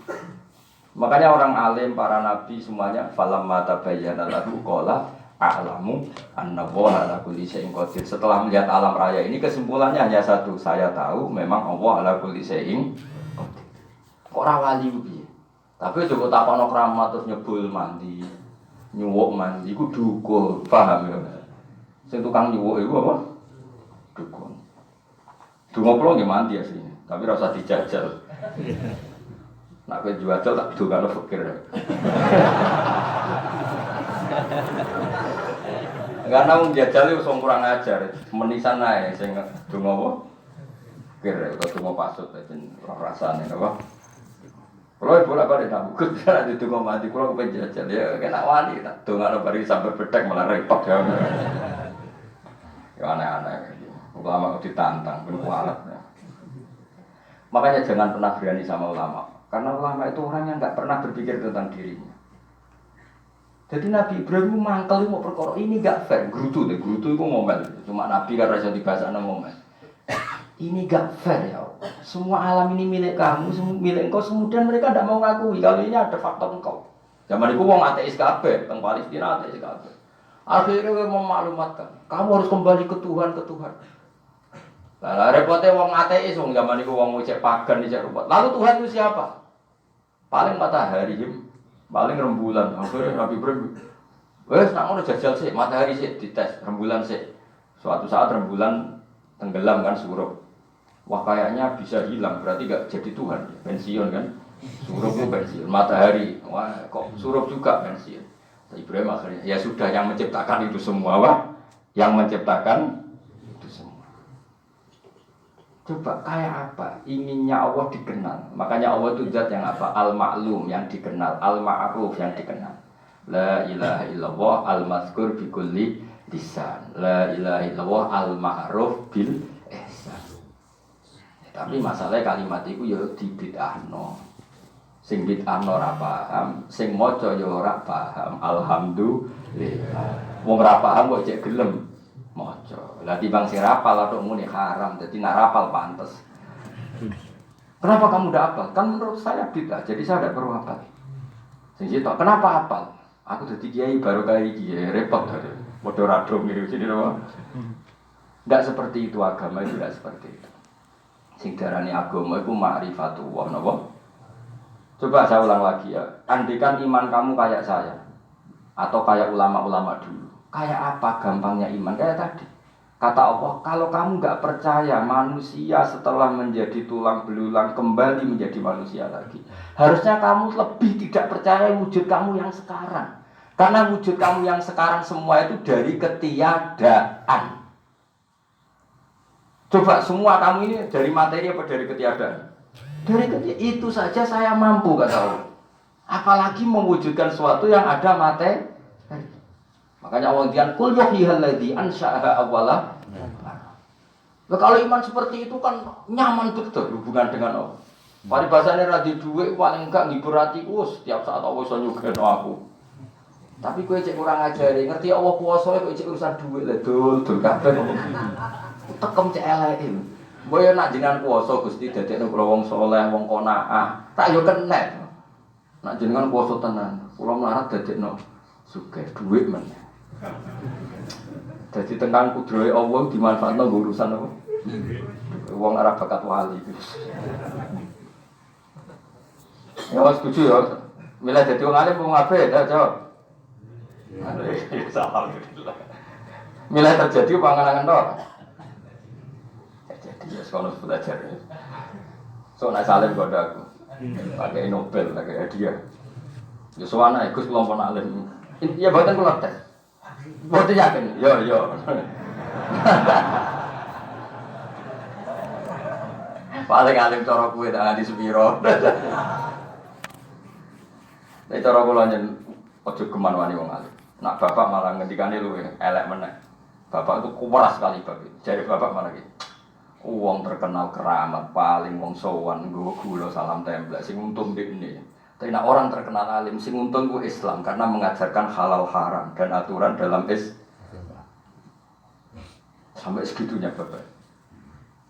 Makanya orang alim, para nabi semuanya falamma tabayyana lahu qala a'lamu annallaha ala kulli syai'in qadir. Setelah melihat alam raya ini kesimpulannya hanya satu, saya tahu memang Allah ala kulli syai'in qadir. Kok ora wali piye? Tapi coba takono keramat terus nyebul mandi, nyuwuk mandi iku dukul, paham ya? Sing tukang nyuwuk iku apa? Dukul. Donga kula nggih mandi asline, tapi ora usah dijajal. Nak kowe jual tak dongano fikir. Karena wong jajal itu wong kurang ajar, menisan ae sing donga apa? Fikir kok donga pasut ben ora rasane apa. Kalau bolak-balik nak bukut kan ada donga mati kula kepen jajal ya kena wani tak dongano bari sampai bedek malah repot ya. Ya aneh-aneh. Ulama kok ditantang ben kualat. Makanya jangan pernah berani sama ulama. Karena ulama itu orang yang nggak pernah berpikir tentang dirinya. Jadi Nabi Ibrahim mangkel mau perkara ini nggak fair. Grutu itu ngomel. Cuma Nabi kan rasa dibahas ngomel. Ini nggak fair ya. Semua alam ini milik kamu, milik engkau. Kemudian mereka tidak mau ngakui kalau ini ada faktor engkau. Zaman itu wong ateis kabeh, teng Palestina ateis kabeh. Akhirnya memaklumatkan, kamu harus kembali ke Tuhan. Lah repotnya wong ateis wong zaman itu wong cek pagan cek rupat. Lalu Tuhan itu siapa? Paling matahari, paling rembulan. Akhirnya Nabi Ibrahim, wes nak ngono jajal sih, matahari sih dites, rembulan sih. Suatu saat rembulan tenggelam kan surup. Wah kayaknya bisa hilang, berarti gak jadi Tuhan, pensiun kan? Surup itu pensiun, matahari, wah kok surup juga pensiun. Ibrahim akhirnya, ya sudah yang menciptakan itu semua, wah, yang menciptakan itu semua. Coba kayak apa? Inginnya Allah dikenal. Makanya Allah itu zat yang apa? Al-Ma'lum yang dikenal, Al-Ma'ruf yang dikenal. La ilaha illallah al-mazkur bi kulli lisan. La ilaha illallah al-ma'ruf bil ihsan. Tapi masalahnya kalimat itu ya dibid'ahno. Sing bid'ahno ora paham, sing maca ya ora paham. Alhamdulillah. Wong ora paham kok cek gelem maca. Lah timbang sing rapal atau muni haram, jadi nak rapal pantes. Kenapa kamu udah hafal? Kan menurut saya bid'ah, jadi saya tidak perlu hafal. Sing sitok, kenapa hafal? Aku jadi kiai baru kali kiai repot tadi. Modho rado mirip sini loh. Enggak seperti itu agama itu tidak seperti itu. Sing darani agama itu ma'rifatullah napa? Coba saya ulang lagi ya. Andikan iman kamu kayak saya atau kayak ulama-ulama dulu. Kayak apa gampangnya iman? Kayak tadi. Kata Allah, kalau kamu nggak percaya manusia setelah menjadi tulang belulang kembali menjadi manusia lagi, harusnya kamu lebih tidak percaya wujud kamu yang sekarang. Karena wujud kamu yang sekarang semua itu dari ketiadaan. Coba semua kamu ini dari materi apa dari ketiadaan? Dari ketiadaan. Itu saja saya mampu kata Allah. Apalagi mewujudkan sesuatu yang ada materi. Makanya Allah dian kul yuhyihalladzi ansha'aha awwala. Nah, kalau iman seperti itu kan nyaman betul hubungan dengan Allah. Paribasane ra di dhuwit paling enggak ngibur atiku setiap saat Allah iso nyugeno aku. Tapi kowe cek kurang ajari, ngerti Allah kuwasa kok cek urusan dhuwit le dul kabeh. Tekem cek eleke. Mbok yo nak jenengan kuwasa Gusti dadekno kula wong saleh, wong qanaah, tak yo kenek. Nak jenengan kuwasa tenan, kula mlarat dadekno sugih dhuwit men. Jadi tentang kudrohe Allah dimanfaatno urusan apa? Wong ora bakat wali. Ya wis setuju ya. Mila dadi wong alim wong apik ta, Cok. Alhamdulillah. Milih terjadi panganangan tok. Jadi ya sekolah belajar. So nak salim kepada aku. Pakai Nobel, pakai hadiah. Ya soalnya Gus kelompok alim. Ya buatan kula tes. Buatan yakin. Yo. Paling alim cara kuwe tak nganti sepiro. Nek cara kula njen aja geman wani wong alim. Nak bapak malah ngendikane luwe elek meneh. Bapak itu kuwaras sekali bapak. Jare bapak mana iki? Wong terkenal keramat paling wong sowan nggo gula salam templek sing untung ndekne. Tapi nak orang terkenal alim sing untung ku Islam karena mengajarkan halal haram dan aturan dalam Islam. Sampai segitunya bapak.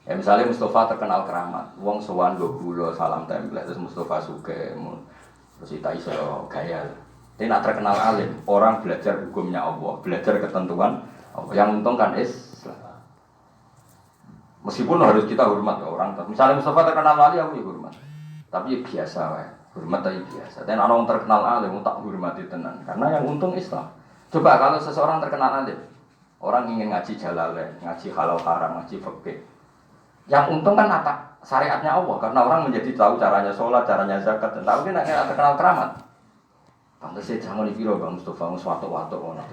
Ya misalnya Mustafa terkenal keramat, wong sowan nggo gula salam templek terus Mustafa sugih terus kita iso gaya. Tapi nak terkenal alim, orang belajar hukumnya Allah, belajar ketentuan Allah. Yang untung kan Islam. Meskipun harus kita hormat ke orang. Misalnya Mustafa terkenal alim, aku ya hormat. Tapi ya biasa, ya. Hormat tapi biasa. Dan orang terkenal alim, tak hormati tenan. Karena yang untung Islam. Coba kalau seseorang terkenal alim, orang ingin ngaji jalalain, ngaji halal haram, ngaji fikih. Yang untung kan syariatnya Allah. Karena orang menjadi tahu caranya sholat, caranya zakat. Dan tahu dia nak terkenal keramat. Pantes saya jangan dikira Bang Mustafa suatu-watu ngono.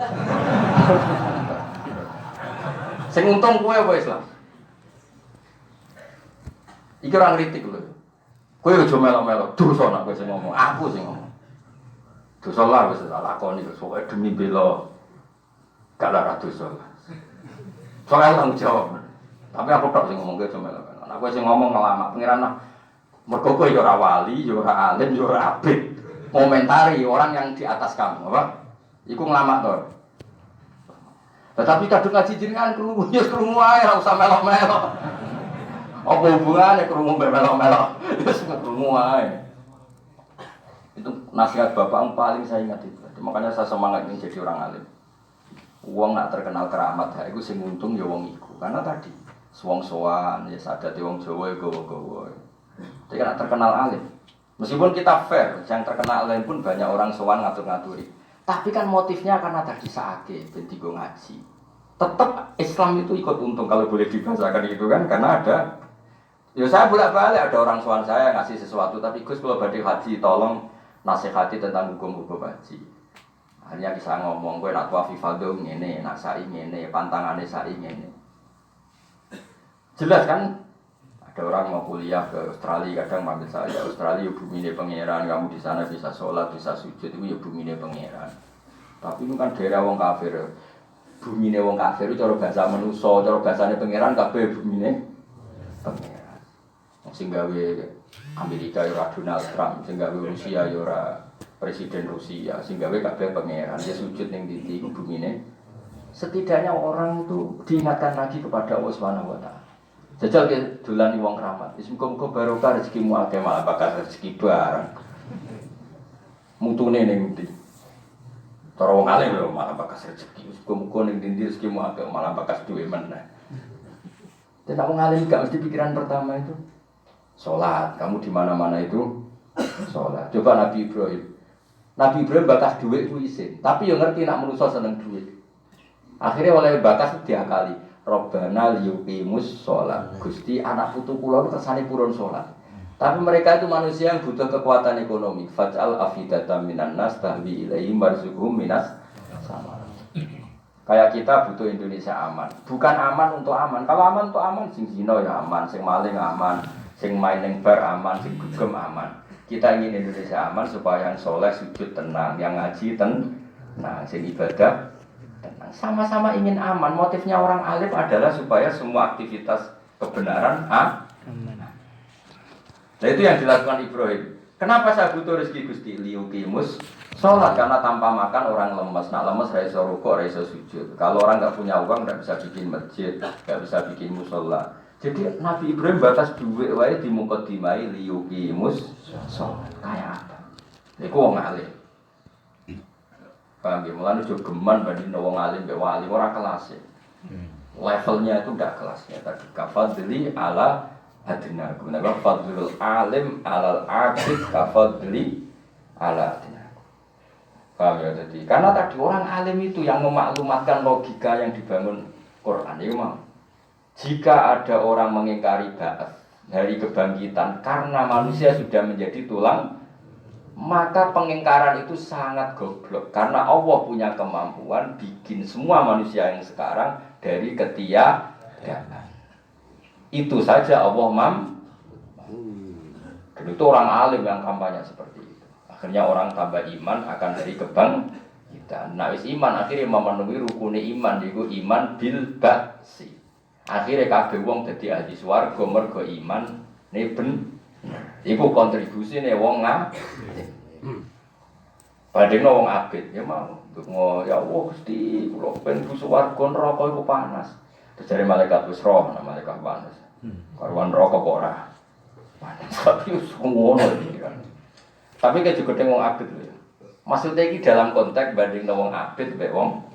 Sing untung kowe apa Islam? Iki ora ngritik lho. Kowe aja melok-melok dosa nek kowe sing ngomong, aku sing ngomong. Dosa lah wis tak lakoni wis pokoke demi bela gak lara dosa. Soale tanggung jawab. Tapi aku tok sing ngomong kowe aja melok-melok. Nek kowe sing ngomong ngelamak pengiran lah. Mergo kowe ya ora wali, ya ora alim, ya ora abid. Komentari orang yang di atas kamu, apa? Iku ngelamak to. Tetapi kadung ngaji jenengan krungu, ya krungu ae ora usah melok-melok. Apa hubungannya krungu melok-melok? Wis krungu ae. Itu nasihat bapak yang paling saya ingat itu. Makanya saya semangat ingin jadi orang alim. Wong nak terkenal keramat, ha iku sing untung ya wong iku. Karena tadi wong sowan, ya sadate wong Jawa gowo-gowo. Tapi kan terkenal alim. Meskipun kita fair, yang terkenal lain pun banyak orang sowan ngatur-ngaturi. Tapi kan motifnya karena tadi saake ben digo ngaji. Tetap Islam itu ikut untung kalau boleh dibahasakan itu kan karena ada. Ya saya bolak-balik ada orang sowan saya ngasih sesuatu tapi Gus kalau badhe haji tolong nasihati tentang hukum-hukum haji. Hanya bisa ngomong kowe nak tawaf ifadah ngene, nak sa'i ngene, pantangane sa'i ngene. Jelas kan? Ada orang mau kuliah ke Australia, kadang manggil saya, Australia bumi ini pangeran, kamu di sana bisa sholat, bisa sujud, itu ya bumi ini pangeran. Tapi itu kan daerah wong kafir, bumi ini wong kafir itu cara bahasa manusia, cara bahasanya pangeran, kabeh bumi ini pangeran. Sehingga Amerika ya Donald Trump, sehingga Rusia ya Presiden Rusia, sehingga kabeh pangeran, dia sujud yang di bumi ini. Setidaknya orang itu diingatkan lagi kepada Allah Subhanahu wa Ta'ala. Jajal ke dolani wong keramat. Wis muga-muga barokah rezekimu akeh malah bakal rezeki bareng. Mutune ning ndi? Cara wong alim lho malah bakal rezeki. Wis muga-muga ning ndi rezekimu akeh malah bakal duwe meneh. Dan wong alim gak mesti pikiran pertama itu salat. Kamu di mana-mana itu salat. Coba Nabi Ibrahim. Nabi Ibrahim bakas duit ku isin, tapi yo ngerti nak manusa seneng duit. Akhirnya oleh bakas diakali. Robbana liyuqimus sholat. Gusti anak putu kula kersane purun sholat. Tapi mereka itu manusia yang butuh kekuatan ekonomi. Faj'al afidatan minan nas tahwi ilaihim warzuqhum minas samar. Kayak kita butuh Indonesia aman. Bukan aman untuk aman. Kalau aman untuk aman sing zina ya aman, sing maling aman, sing main ning bar aman, sing dugem aman. Kita ingin Indonesia aman supaya yang soleh sujud tenang, yang ngaji tenang, sing ibadah sama-sama ingin aman. Motifnya orang alim adalah supaya semua aktivitas kebenaran aman. Nah itu yang dilakukan Ibrahim. Kenapa saya butuh rezeki Gusti? Liyuqimus sholat, karena tanpa makan orang lemes. Nah lemes raiso rukuk, raiso sujud. Kalau orang nggak punya uang nggak bisa bikin masjid, nggak bisa bikin musola. Jadi Nabi Ibrahim batas duit wae di muqaddimai liyuqimus sholat. Kayak apa? Iku wong alim. Paham ya, mulanya juga geman banding wong alim mbek wali ora kelas. Levelnya itu udah kelasnya tadi. Kafadli ala adina. Kemudian fadlul alim alal abid kafadli ala adina. Paham ya? Jadi karena tadi orang alim itu yang memaklumatkan logika yang dibangun Quran itu mau. Jika ada orang mengingkari ba'ats, hari kebangkitan karena manusia sudah menjadi tulang, maka pengingkaran itu sangat goblok karena Allah punya kemampuan bikin semua manusia yang sekarang dari ketiadaan. Itu saja Allah dan itu orang alim yang kampanye seperti itu. Akhirnya orang tambah iman akan dari kebangkitan. Nah, wis iman akhirnya memenuhi rukun iman, yaitu iman bil ba'si. Akhirnya kabeh wong dadi ahli swarga mergo iman ne ben. Iku kontribusine wong padahal wong abid ya mau. Ya Allah Gusti, kula ben bu swarga neraka iku panas. Terus malaikat wis roh, malaikat panas. Karuan neraka kok ora. Tapi ngono iki kan. Tapi kayak juga wong abid lho ya. Maksudnya iki dalam konteks banding wong abid mbek wong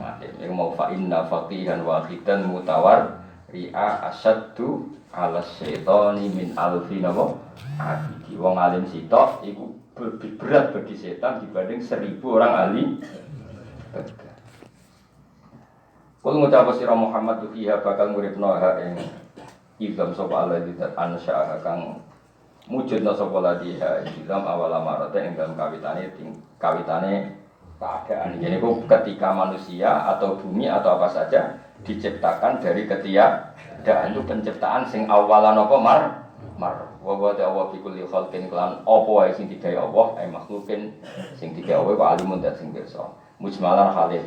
ngalim. Iku mau fa inna faqihan wahidan mutawar ri'a asyaddu 'ala syaitani min alfi abidi. Wong alim sitok iku lebih berat bagi setan dibanding 1000 orang ahli. Kul ngucap sira Muhammad fiha bakal nguripno ha ing idam sapa Allah didat ansya kang mujudna sapa ladiha idam awala marate ing dalam kawitane keadaan. Jadi ketika manusia atau bumi atau apa saja diciptakan dari ketiadaan, itu penciptaan sing awalan apa mar wa wa fi kulli khalqin lan apa wae sing digawe Allah makhlukin sing digawe kok alimun dan sing pirsa mujmalan halih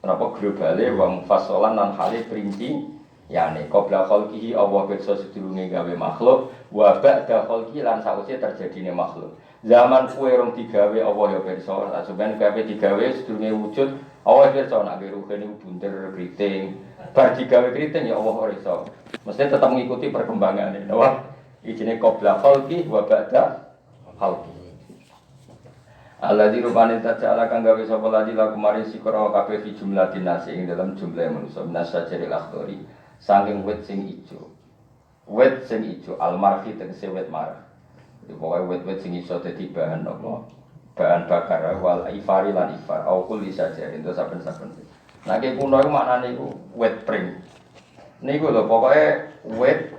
kenapa globale wa mufasalan lan halih perinci yani qabla khalqihi Allah pirsa sedurunge gawe makhluk wa ba'da khalqi lan sakwise terjadine makhluk zaman kuwe rong digawe Allah ya pirsa sampeyan gawe digawe sedurunge wujud Allah pirsa nek ruhe niku bunder kriting bar digawe kriting ya Allah ora iso mesti tetap mengikuti perkembangan wah ijine qabla khalqi wa ba'da khalqi alladzi rubane ta'ala kang gawe sapa ladi laku mari sikra kabeh fi jumlatin nasi ing dalam jumlah manusa nasajaril akhdari saking wit sing ijo almarhi tegese wit marah iki pokoke wit-wit sing iso dadi bahan apa bahan bakar wal ifari lan ifar au kul isajarin to saben-saben nah ki kuno iku maknane iku wit pring niku lho pokoke wit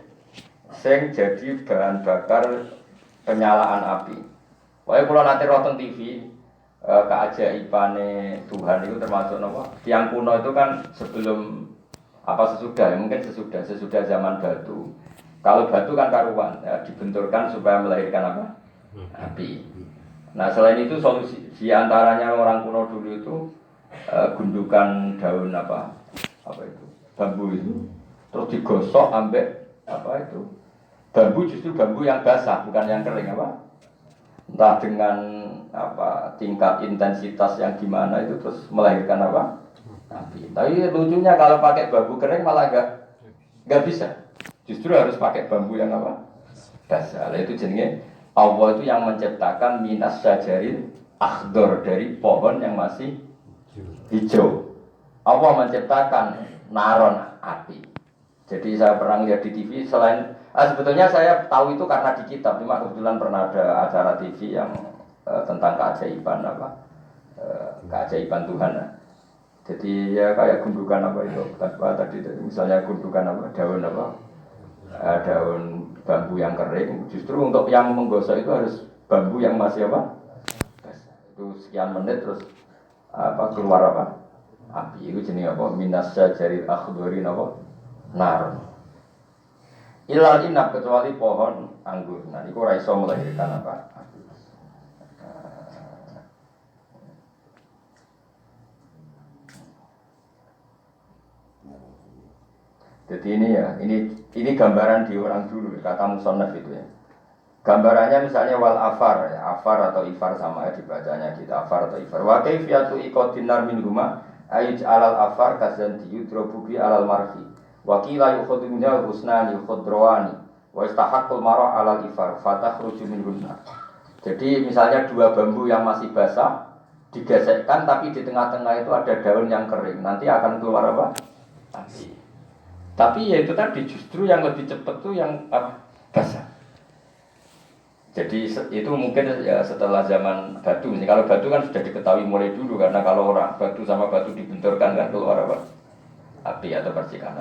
sing jadi bahan bakar penyalaan api. Wae kula nate nonton TV keajaibane Tuhan itu termasuk napa? Yang kuno itu kan sebelum apa sesudah ya mungkin sesudah zaman batu. Kalau batu kan karuan ya, dibenturkan supaya melahirkan apa? Api. Nah, selain itu solusi di antaranya orang kuno dulu itu gundukan daun apa itu? Bambu itu terus digosok ambek apa itu? Bambu justru bambu yang basah, bukan yang kering apa? Entah dengan apa tingkat intensitas yang gimana itu terus melahirkan apa? Api. Tapi lucunya kalau pakai bambu kering malah enggak bisa. Justru harus pakai bambu yang apa? Basah. Lah itu jenenge Allah itu yang menciptakan minas syajaril akhdar dari pohon yang masih hijau. Allah menciptakan naron api. Jadi saya pernah lihat di TV selain sebetulnya saya tahu itu karena di kitab, cuma kebetulan pernah ada acara TV yang tentang keajaiban keajaiban Tuhan. Jadi ya kayak gundukan apa itu, tadi misalnya gundukan apa daun daun bambu yang kering. Justru untuk yang menggosok itu harus bambu yang masih apa? Itu sekian menit terus keluar apa? Api itu jenis apa? Minas syajaril akhdari apa? Nar. Ilal inab kecuali pohon anggur. Nah, itu ora iso melahirkan apa? Jadi ini ya, ini gambaran di orang dulu kata musannaf itu ya. Gambarannya misalnya wal afar ya, afar atau ifar sama ya dibacanya kita afar atau ifar. Wa kaifiyatu iqadinar min huma ayj alal afar kazan yudrobu bi alal marfi. Wakila yukhudhu minha husnani khudrawani wa istahaqqul marah alal ifar fatakhruju min husna. Jadi misalnya dua bambu yang masih basah digesekkan tapi di tengah-tengah itu ada daun yang kering. Nanti akan keluar apa? Api. Tapi ya itu tadi justru yang lebih cepat tuh yang basah. Jadi itu mungkin ya setelah zaman batu. Ini kalau batu kan sudah diketahui mulai dulu karena kalau orang batu sama batu dibenturkan kan keluar apa? Api atau percikan.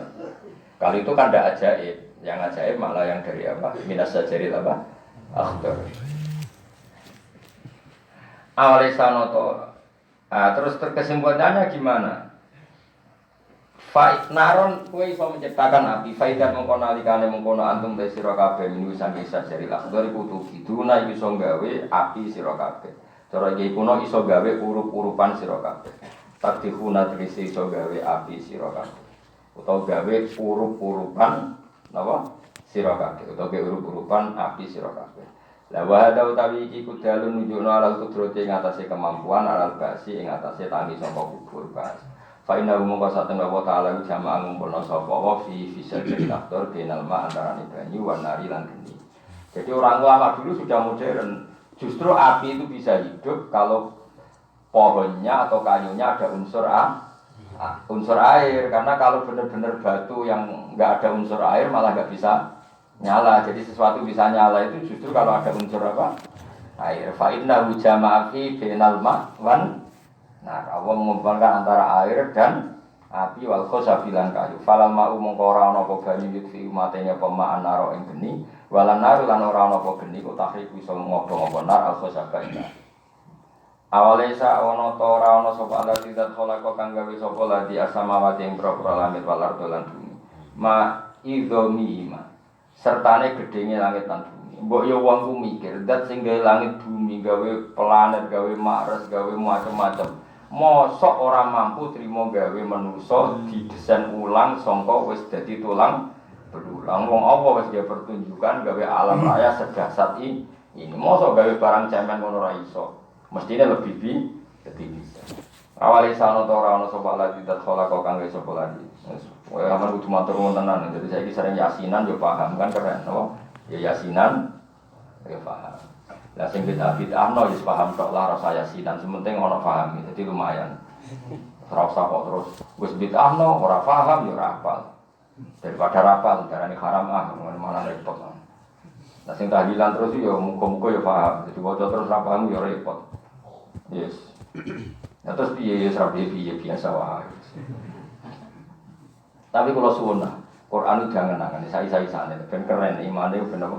Kalau itu kan tidak ajaib. Yang ajaib malah yang dari apa? Minas sajaril apa? Akhdar. Awalisanoto. Terus kesimpulannya gimana? Naron kue iso menciptakan api faidan mengkono alikane mengkono antum te sira kabeh minu sang isa jari lah dari kutu kiduna iso gawe api sira kabeh cara iki kuno iso gawe urup-urupan sira kabeh takdihuna trisi iso gawe api sira kabeh utawa gawe urup-urupan napa sira kabeh utawa gawe urup-urupan api sira kabeh la wa hada utawi iki kudalun nunjukno alal kudrati ing atase kemampuan alal basi ing atase tangi saka kubur bas. Fa'inna umum kasatan wa ta'ala jama'a ngumpulna sapa wa fi fisal faktor bainal ma antara banyu wan nari lan geni. Jadi orang lama dulu sudah modern. Justru api itu bisa hidup kalau pohonnya atau kayunya ada unsur air karena kalau benar-benar batu yang enggak ada unsur air malah enggak bisa nyala. Jadi sesuatu bisa nyala itu justru kalau ada unsur apa? Air. Fa'inna jama'a fi bainal ma wan. Nah, Allah mengumpulkan antara air dan api wal khosabilan kayu. Falal ma'u mongko ora ana apa banyu yutfi umatenya pema'an naro ing geni, walan naru lan ora ana apa geni kok tahriku iso ngobong-obong nar al khosabaina. Awale sa ana ta ora ana sapa Allah tidak khalaqa kang gawe sapa ladi asamawati ing propro langit wal ardo lan bumi. Ma idzomi ma. Sertane gedenge langit lan bumi. Mbok yo wong ku mikir, dat sing gawe langit bumi, gawe planet, gawe Mars, gawe macam-macam. Mosok orang mampu terima gawe manusa didesain ulang sangka wis dadi tulang belulang. Wong apa wis dia pertunjukan gawe alam raya sedasat ini. Mosok gawe barang cemen ngono ora iso. Mestine lebih bisa. Awale sano to ora ono sapa lagi dat kholaq kang gawe sapa lagi. Wes aman kudu matur nuwun tenan. Jadi saiki sering yasinan yo paham kan keren no. Ya yasinan ya paham. Lah sing bid'ah no wis paham tok lah rasa yasinan sementing ono paham jadi lumayan. Ora usah kok terus wis bid'ah no ora paham ya ora hafal. Daripada hafal darane haram malah repot. Lah sing tahlilan terus yo muga-muga yo paham. Jadi waca terus ora paham yo repot. Yes. Ya terus piye ya piye biasa wae. Tapi kalau suwun Quran itu jangan saya-saya ben keren imane ben apa.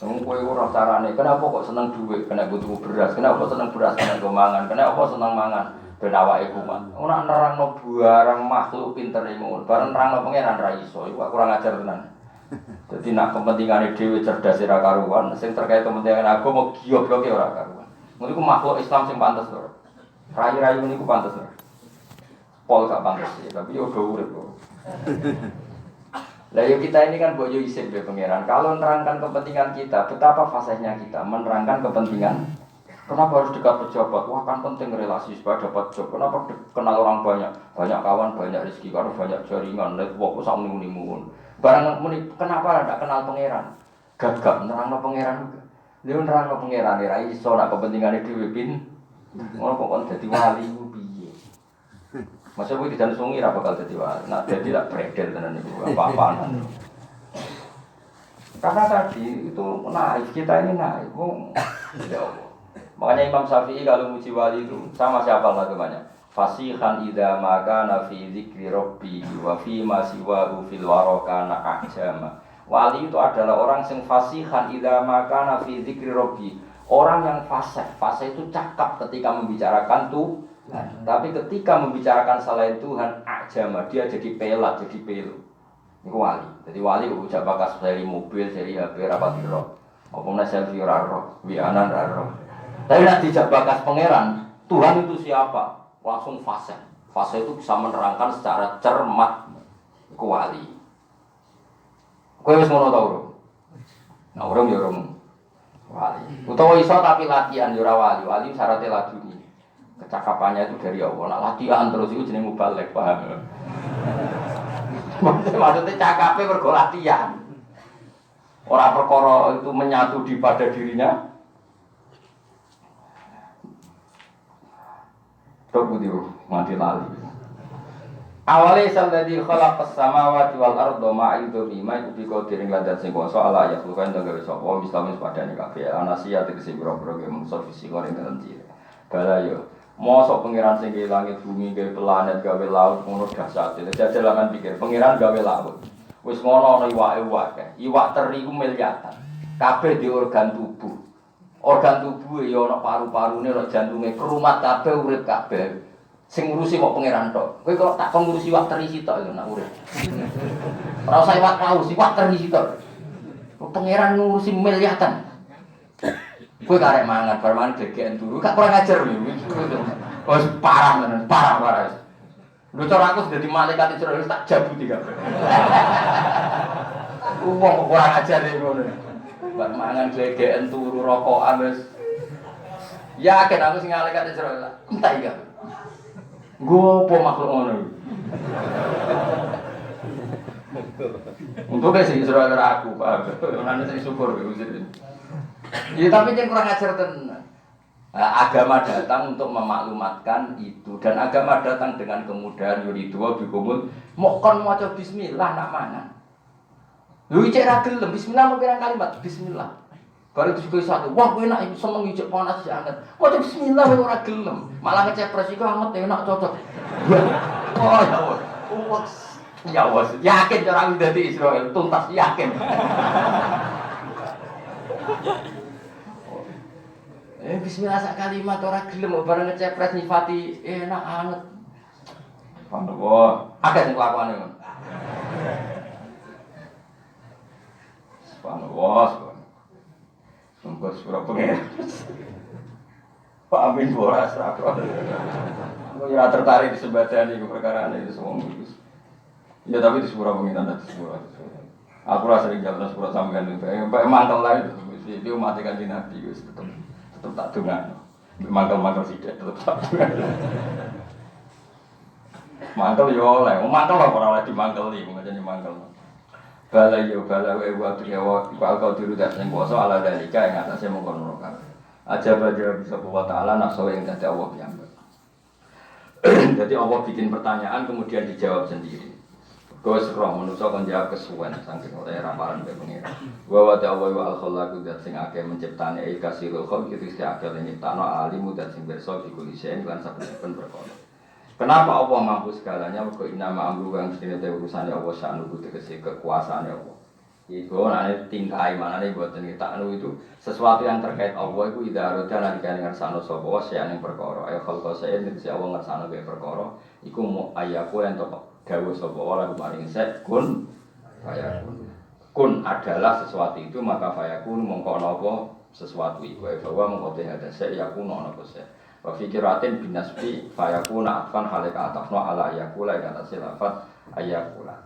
Wong kowe ora carane, kenapa kok seneng duit, kena butuh beras, kenapa seneng beras, kena go mangan, kenapa seneng mangan, ben awake kumat. Ora nerangno barang makhluk pinter ngono, bareng nerangno pangeran ra iso, iku kurang ajar tenan. Dadi nak kepentingane dhewe cerdas ora karuan, sing terkait kepentingan agama giyok-giyoke ora karuan. Ngono iku makhluk Islam sing pantes lho. Rai-rai niku pantes lho. Pol gak pantes ya, tapi yo do urip kok. Lah yo kita ini kan boyo isin be pangeran. Kalau menerangkan kepentingan kita, betapa fasihnya kita menerangkan kepentingan. Kenapa harus dekat pejabat? Wah kan penting relasi supaya dapat job. Kenapa kenal orang banyak, banyak kawan, banyak rezeki, karena banyak jaringan, network sak muni-muni. Barang muni kenapa tidak kenal pangeran? Gagap nerangno pangeran juga. Dia nerangno pangeran ora iso nak kepentingane dhewe pin. Ngono kok kon dadi wali ku piye? Masa kowe dijan sungi ra bakal dadi wali. Nak dadi lak bredel tenan iku apa-apaan. Karena tadi itu naif, kita ini naif. Ya Allah. Makanya Imam Syafi'i kalau muji wali itu sama siapa lah namanya? Fasihan idza makana fi dzikri rabbi wa fi ma siwahu fil warakana ajama. Wali itu adalah orang yang fasihan idza makana fi dzikri rabbi. Orang yang fasih. Fasih itu cakap ketika membicarakan Tuhan. Tapi ketika membicarakan selain Tuhan, ajama dia jadi pelat, jadi pelu. Itu wali. Jadi wali ucap bakas seri mobil, seri HP rapat roh. Apa selfie ora roh, wianan ora roh. Tapi nak dijak bakas pangeran, Tuhan itu siapa? Langsung fase. Fase itu bisa menerangkan secara cermat ke wali. Kowe wis ngono ta, Bro? Nah, orang ya orang wali. Utawa iso tapi latihan ya ora wali. Wali syaratnya laduni. Kecakapannya itu dari Allah. Nak latihan terus itu jenenge mubalek, paham ya? Maksudnya cakapnya mergo latihan. Orang perkara itu menyatu di pada dirinya. Tok budi mati lali. Awale salladzi khalaqas samawati wal arda ma'idu bima iku biqadirin lan sing kuwasa ala ya khulukan dan gawe sapa mislamis padane kabeh anasia tegese boro-boro ge mungso fisika ing dalem ciri. Bala yo mosok pangeran sing gawe langit bumi gawe planet gawe laut ngono dahsyate. Jajalan pikir pangeran gawe laut. Wis ngono ana iwake. Iwak teri ku miliatan. Kabeh di organ tubuh. Organ tubuh ya ana paru-parune, ana jantunge, kerumat kabeh urip kabeh. Sing ngurusi kok pangeran tok. Kowe kok tak kon ngurusi iwak teri sitok lho nak urip. Ora usah iwak paus, iwak teri sitok. Pangeran ngurusi miliatan. Kowe karek mangan, bar mangan gegeken turu, gak kurang ajar lho. Wes parah tenan, parah. Lho cara aku dadi malaikat Israil tak jabuti kabeh. Wong kurang ajar iki ngono. Bar mangan gegeken turu rokokan wis. Yakin aku sing malaikat Israil. Entek iki. Gue apa makhluk ngono? Untungnya sih Israel aku, Pak. Nanti saya syukur ya, tapi dia kurang ajar tenan. Agama datang untuk memaklumatkan itu dan agama datang dengan kemudahan yuridua bikumul mokon maca bismillah nak mangan. Lu cek ra gelem bismillah mau pirang kalimat bismillah. Baru itu satu, wah gue enak, seneng hijau panas ya anget. Wah bismillah gue ora gelem, malah ngecepres itu anget enak cocok. Oh ya Allah, ya Allah, yakin cara aku dari Israel tuntas yakin. Bismillah sak kalimat ora gelem, bareng ngecepres nyifati enak anget. Wah, agak sing kelakuane ngono. Subhanallah. Sungguh surah pengen. Pak Amin boras aku. Aku ya tertarik di sebadan ini perkara ini semua bagus. Ya tapi di surah pengen ada di surah. Aku rasa sering jalan surah sampean itu. Pak mantel lah itu. Dia matikan di Nabi wis tetep tak dungan. Mantel sidet tetep tak dungan. Mantel yo oleh. Mantel ora oleh dimanteli, ngajeni mantel. Bala wa tuyawa kau tiru dak sing kuasa ala dalika ing atase mengkono kabeh. Aja bisa Allah taala nafsu ing dadi Allah piyambak. Jadi Allah bikin pertanyaan kemudian dijawab sendiri. Kowe sekro manusa kon jawab kesuwen saking ora raparan be pengira. Wa ta'ala wa al-khalaqu dat sing akeh menciptane kasirul khalq iki sing akeh nyiptakno alimu dat sing bersa dikulisien lan saben perkara. Kenapa Allah mampu segalanya? Mergo inama amru kang mestine urusane Allah sa'nu tegese kekuasaane Allah. Iku nane tingkai manane mboten taknu itu sesuatu yang terkait Allah iku idaroda nalikane ngersano sapa wae ing perkara. Ayo khalqa saen tegese Allah ngersano ke perkara iku mu ayaku ento dawuh sapa wae paring set kun fayakun. Kun adalah sesuatu itu maka fayakun mongko ana apa sesuatu iku bahwa mongko ada set yakun ana apa set. Wa fikiratin binasbi fayakuna atfan halika atafna ala ayakula ing atase lafaz ayakula.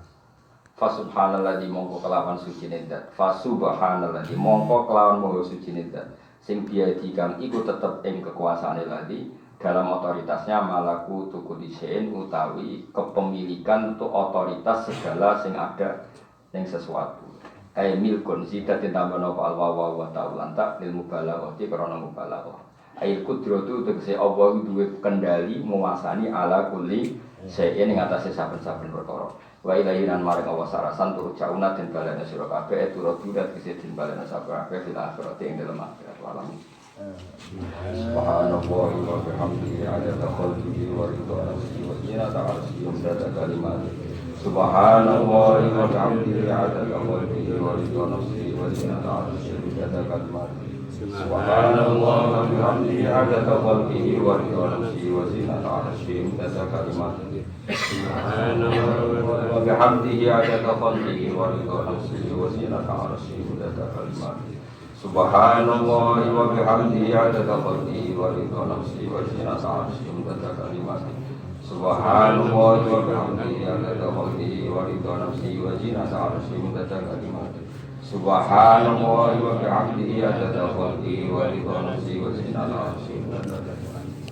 Fa subhanalladzi mongko kelawan suci nedat. Fa subhanalladzi mongko kelawan moho suci nedat. Sing biadi kang iku tetep ing kekuasaane lali dalam otoritasnya malaku tukudisein utawi kepemilikan untuk otoritas segala sing ada ing sesuatu. Kayak milkun sidat ditambah napa al-wawa wa ta'ala tak lil mubalaghah ti krana mubalaghah. Ail kudratu tegese Allah duwe kendali menguasani ala kulli syai'in ing atase saben-saben perkara. Wa ilahi lan marang Allah sarasan turut cauna den balena sira kabeh turut dudat kese den balena sira kabeh fil akhirat ing dalem akhirat alam. Subhanallah wa bihamdihi adada khalqihi wa ridha nafsihi wa zinata arsyihi wa midada kalimatihi. Subhanallah wa bihamdihi adada khalqihi wa ridha nafsihi wa zinata arsyihi wa midada kalimatihi. Subhanallah wa bihamdihi adada khalqihi wa ridha nafsihi wa zinata arsyihi wa midada kalimatihi. Subhanallah wa bihamdihi adada khalqihi wa ridha nafsihi wa zinata arsyihi wa midada kalimatihi. Subhanallah wa bihamdihi adada khalqihi wa ridha nafsihi wa zinata arsyihi wa midada kalimatihi. Subhanallah wa bihamdihi adada khalqihi wa ridha nafsihi wa zinata arsyihi wa midada kalimatihi. Subhanallah wa bihamdihi adada khalqihi wa ridha nafsihi wa zinata arsyihi wa midada kalimatihi.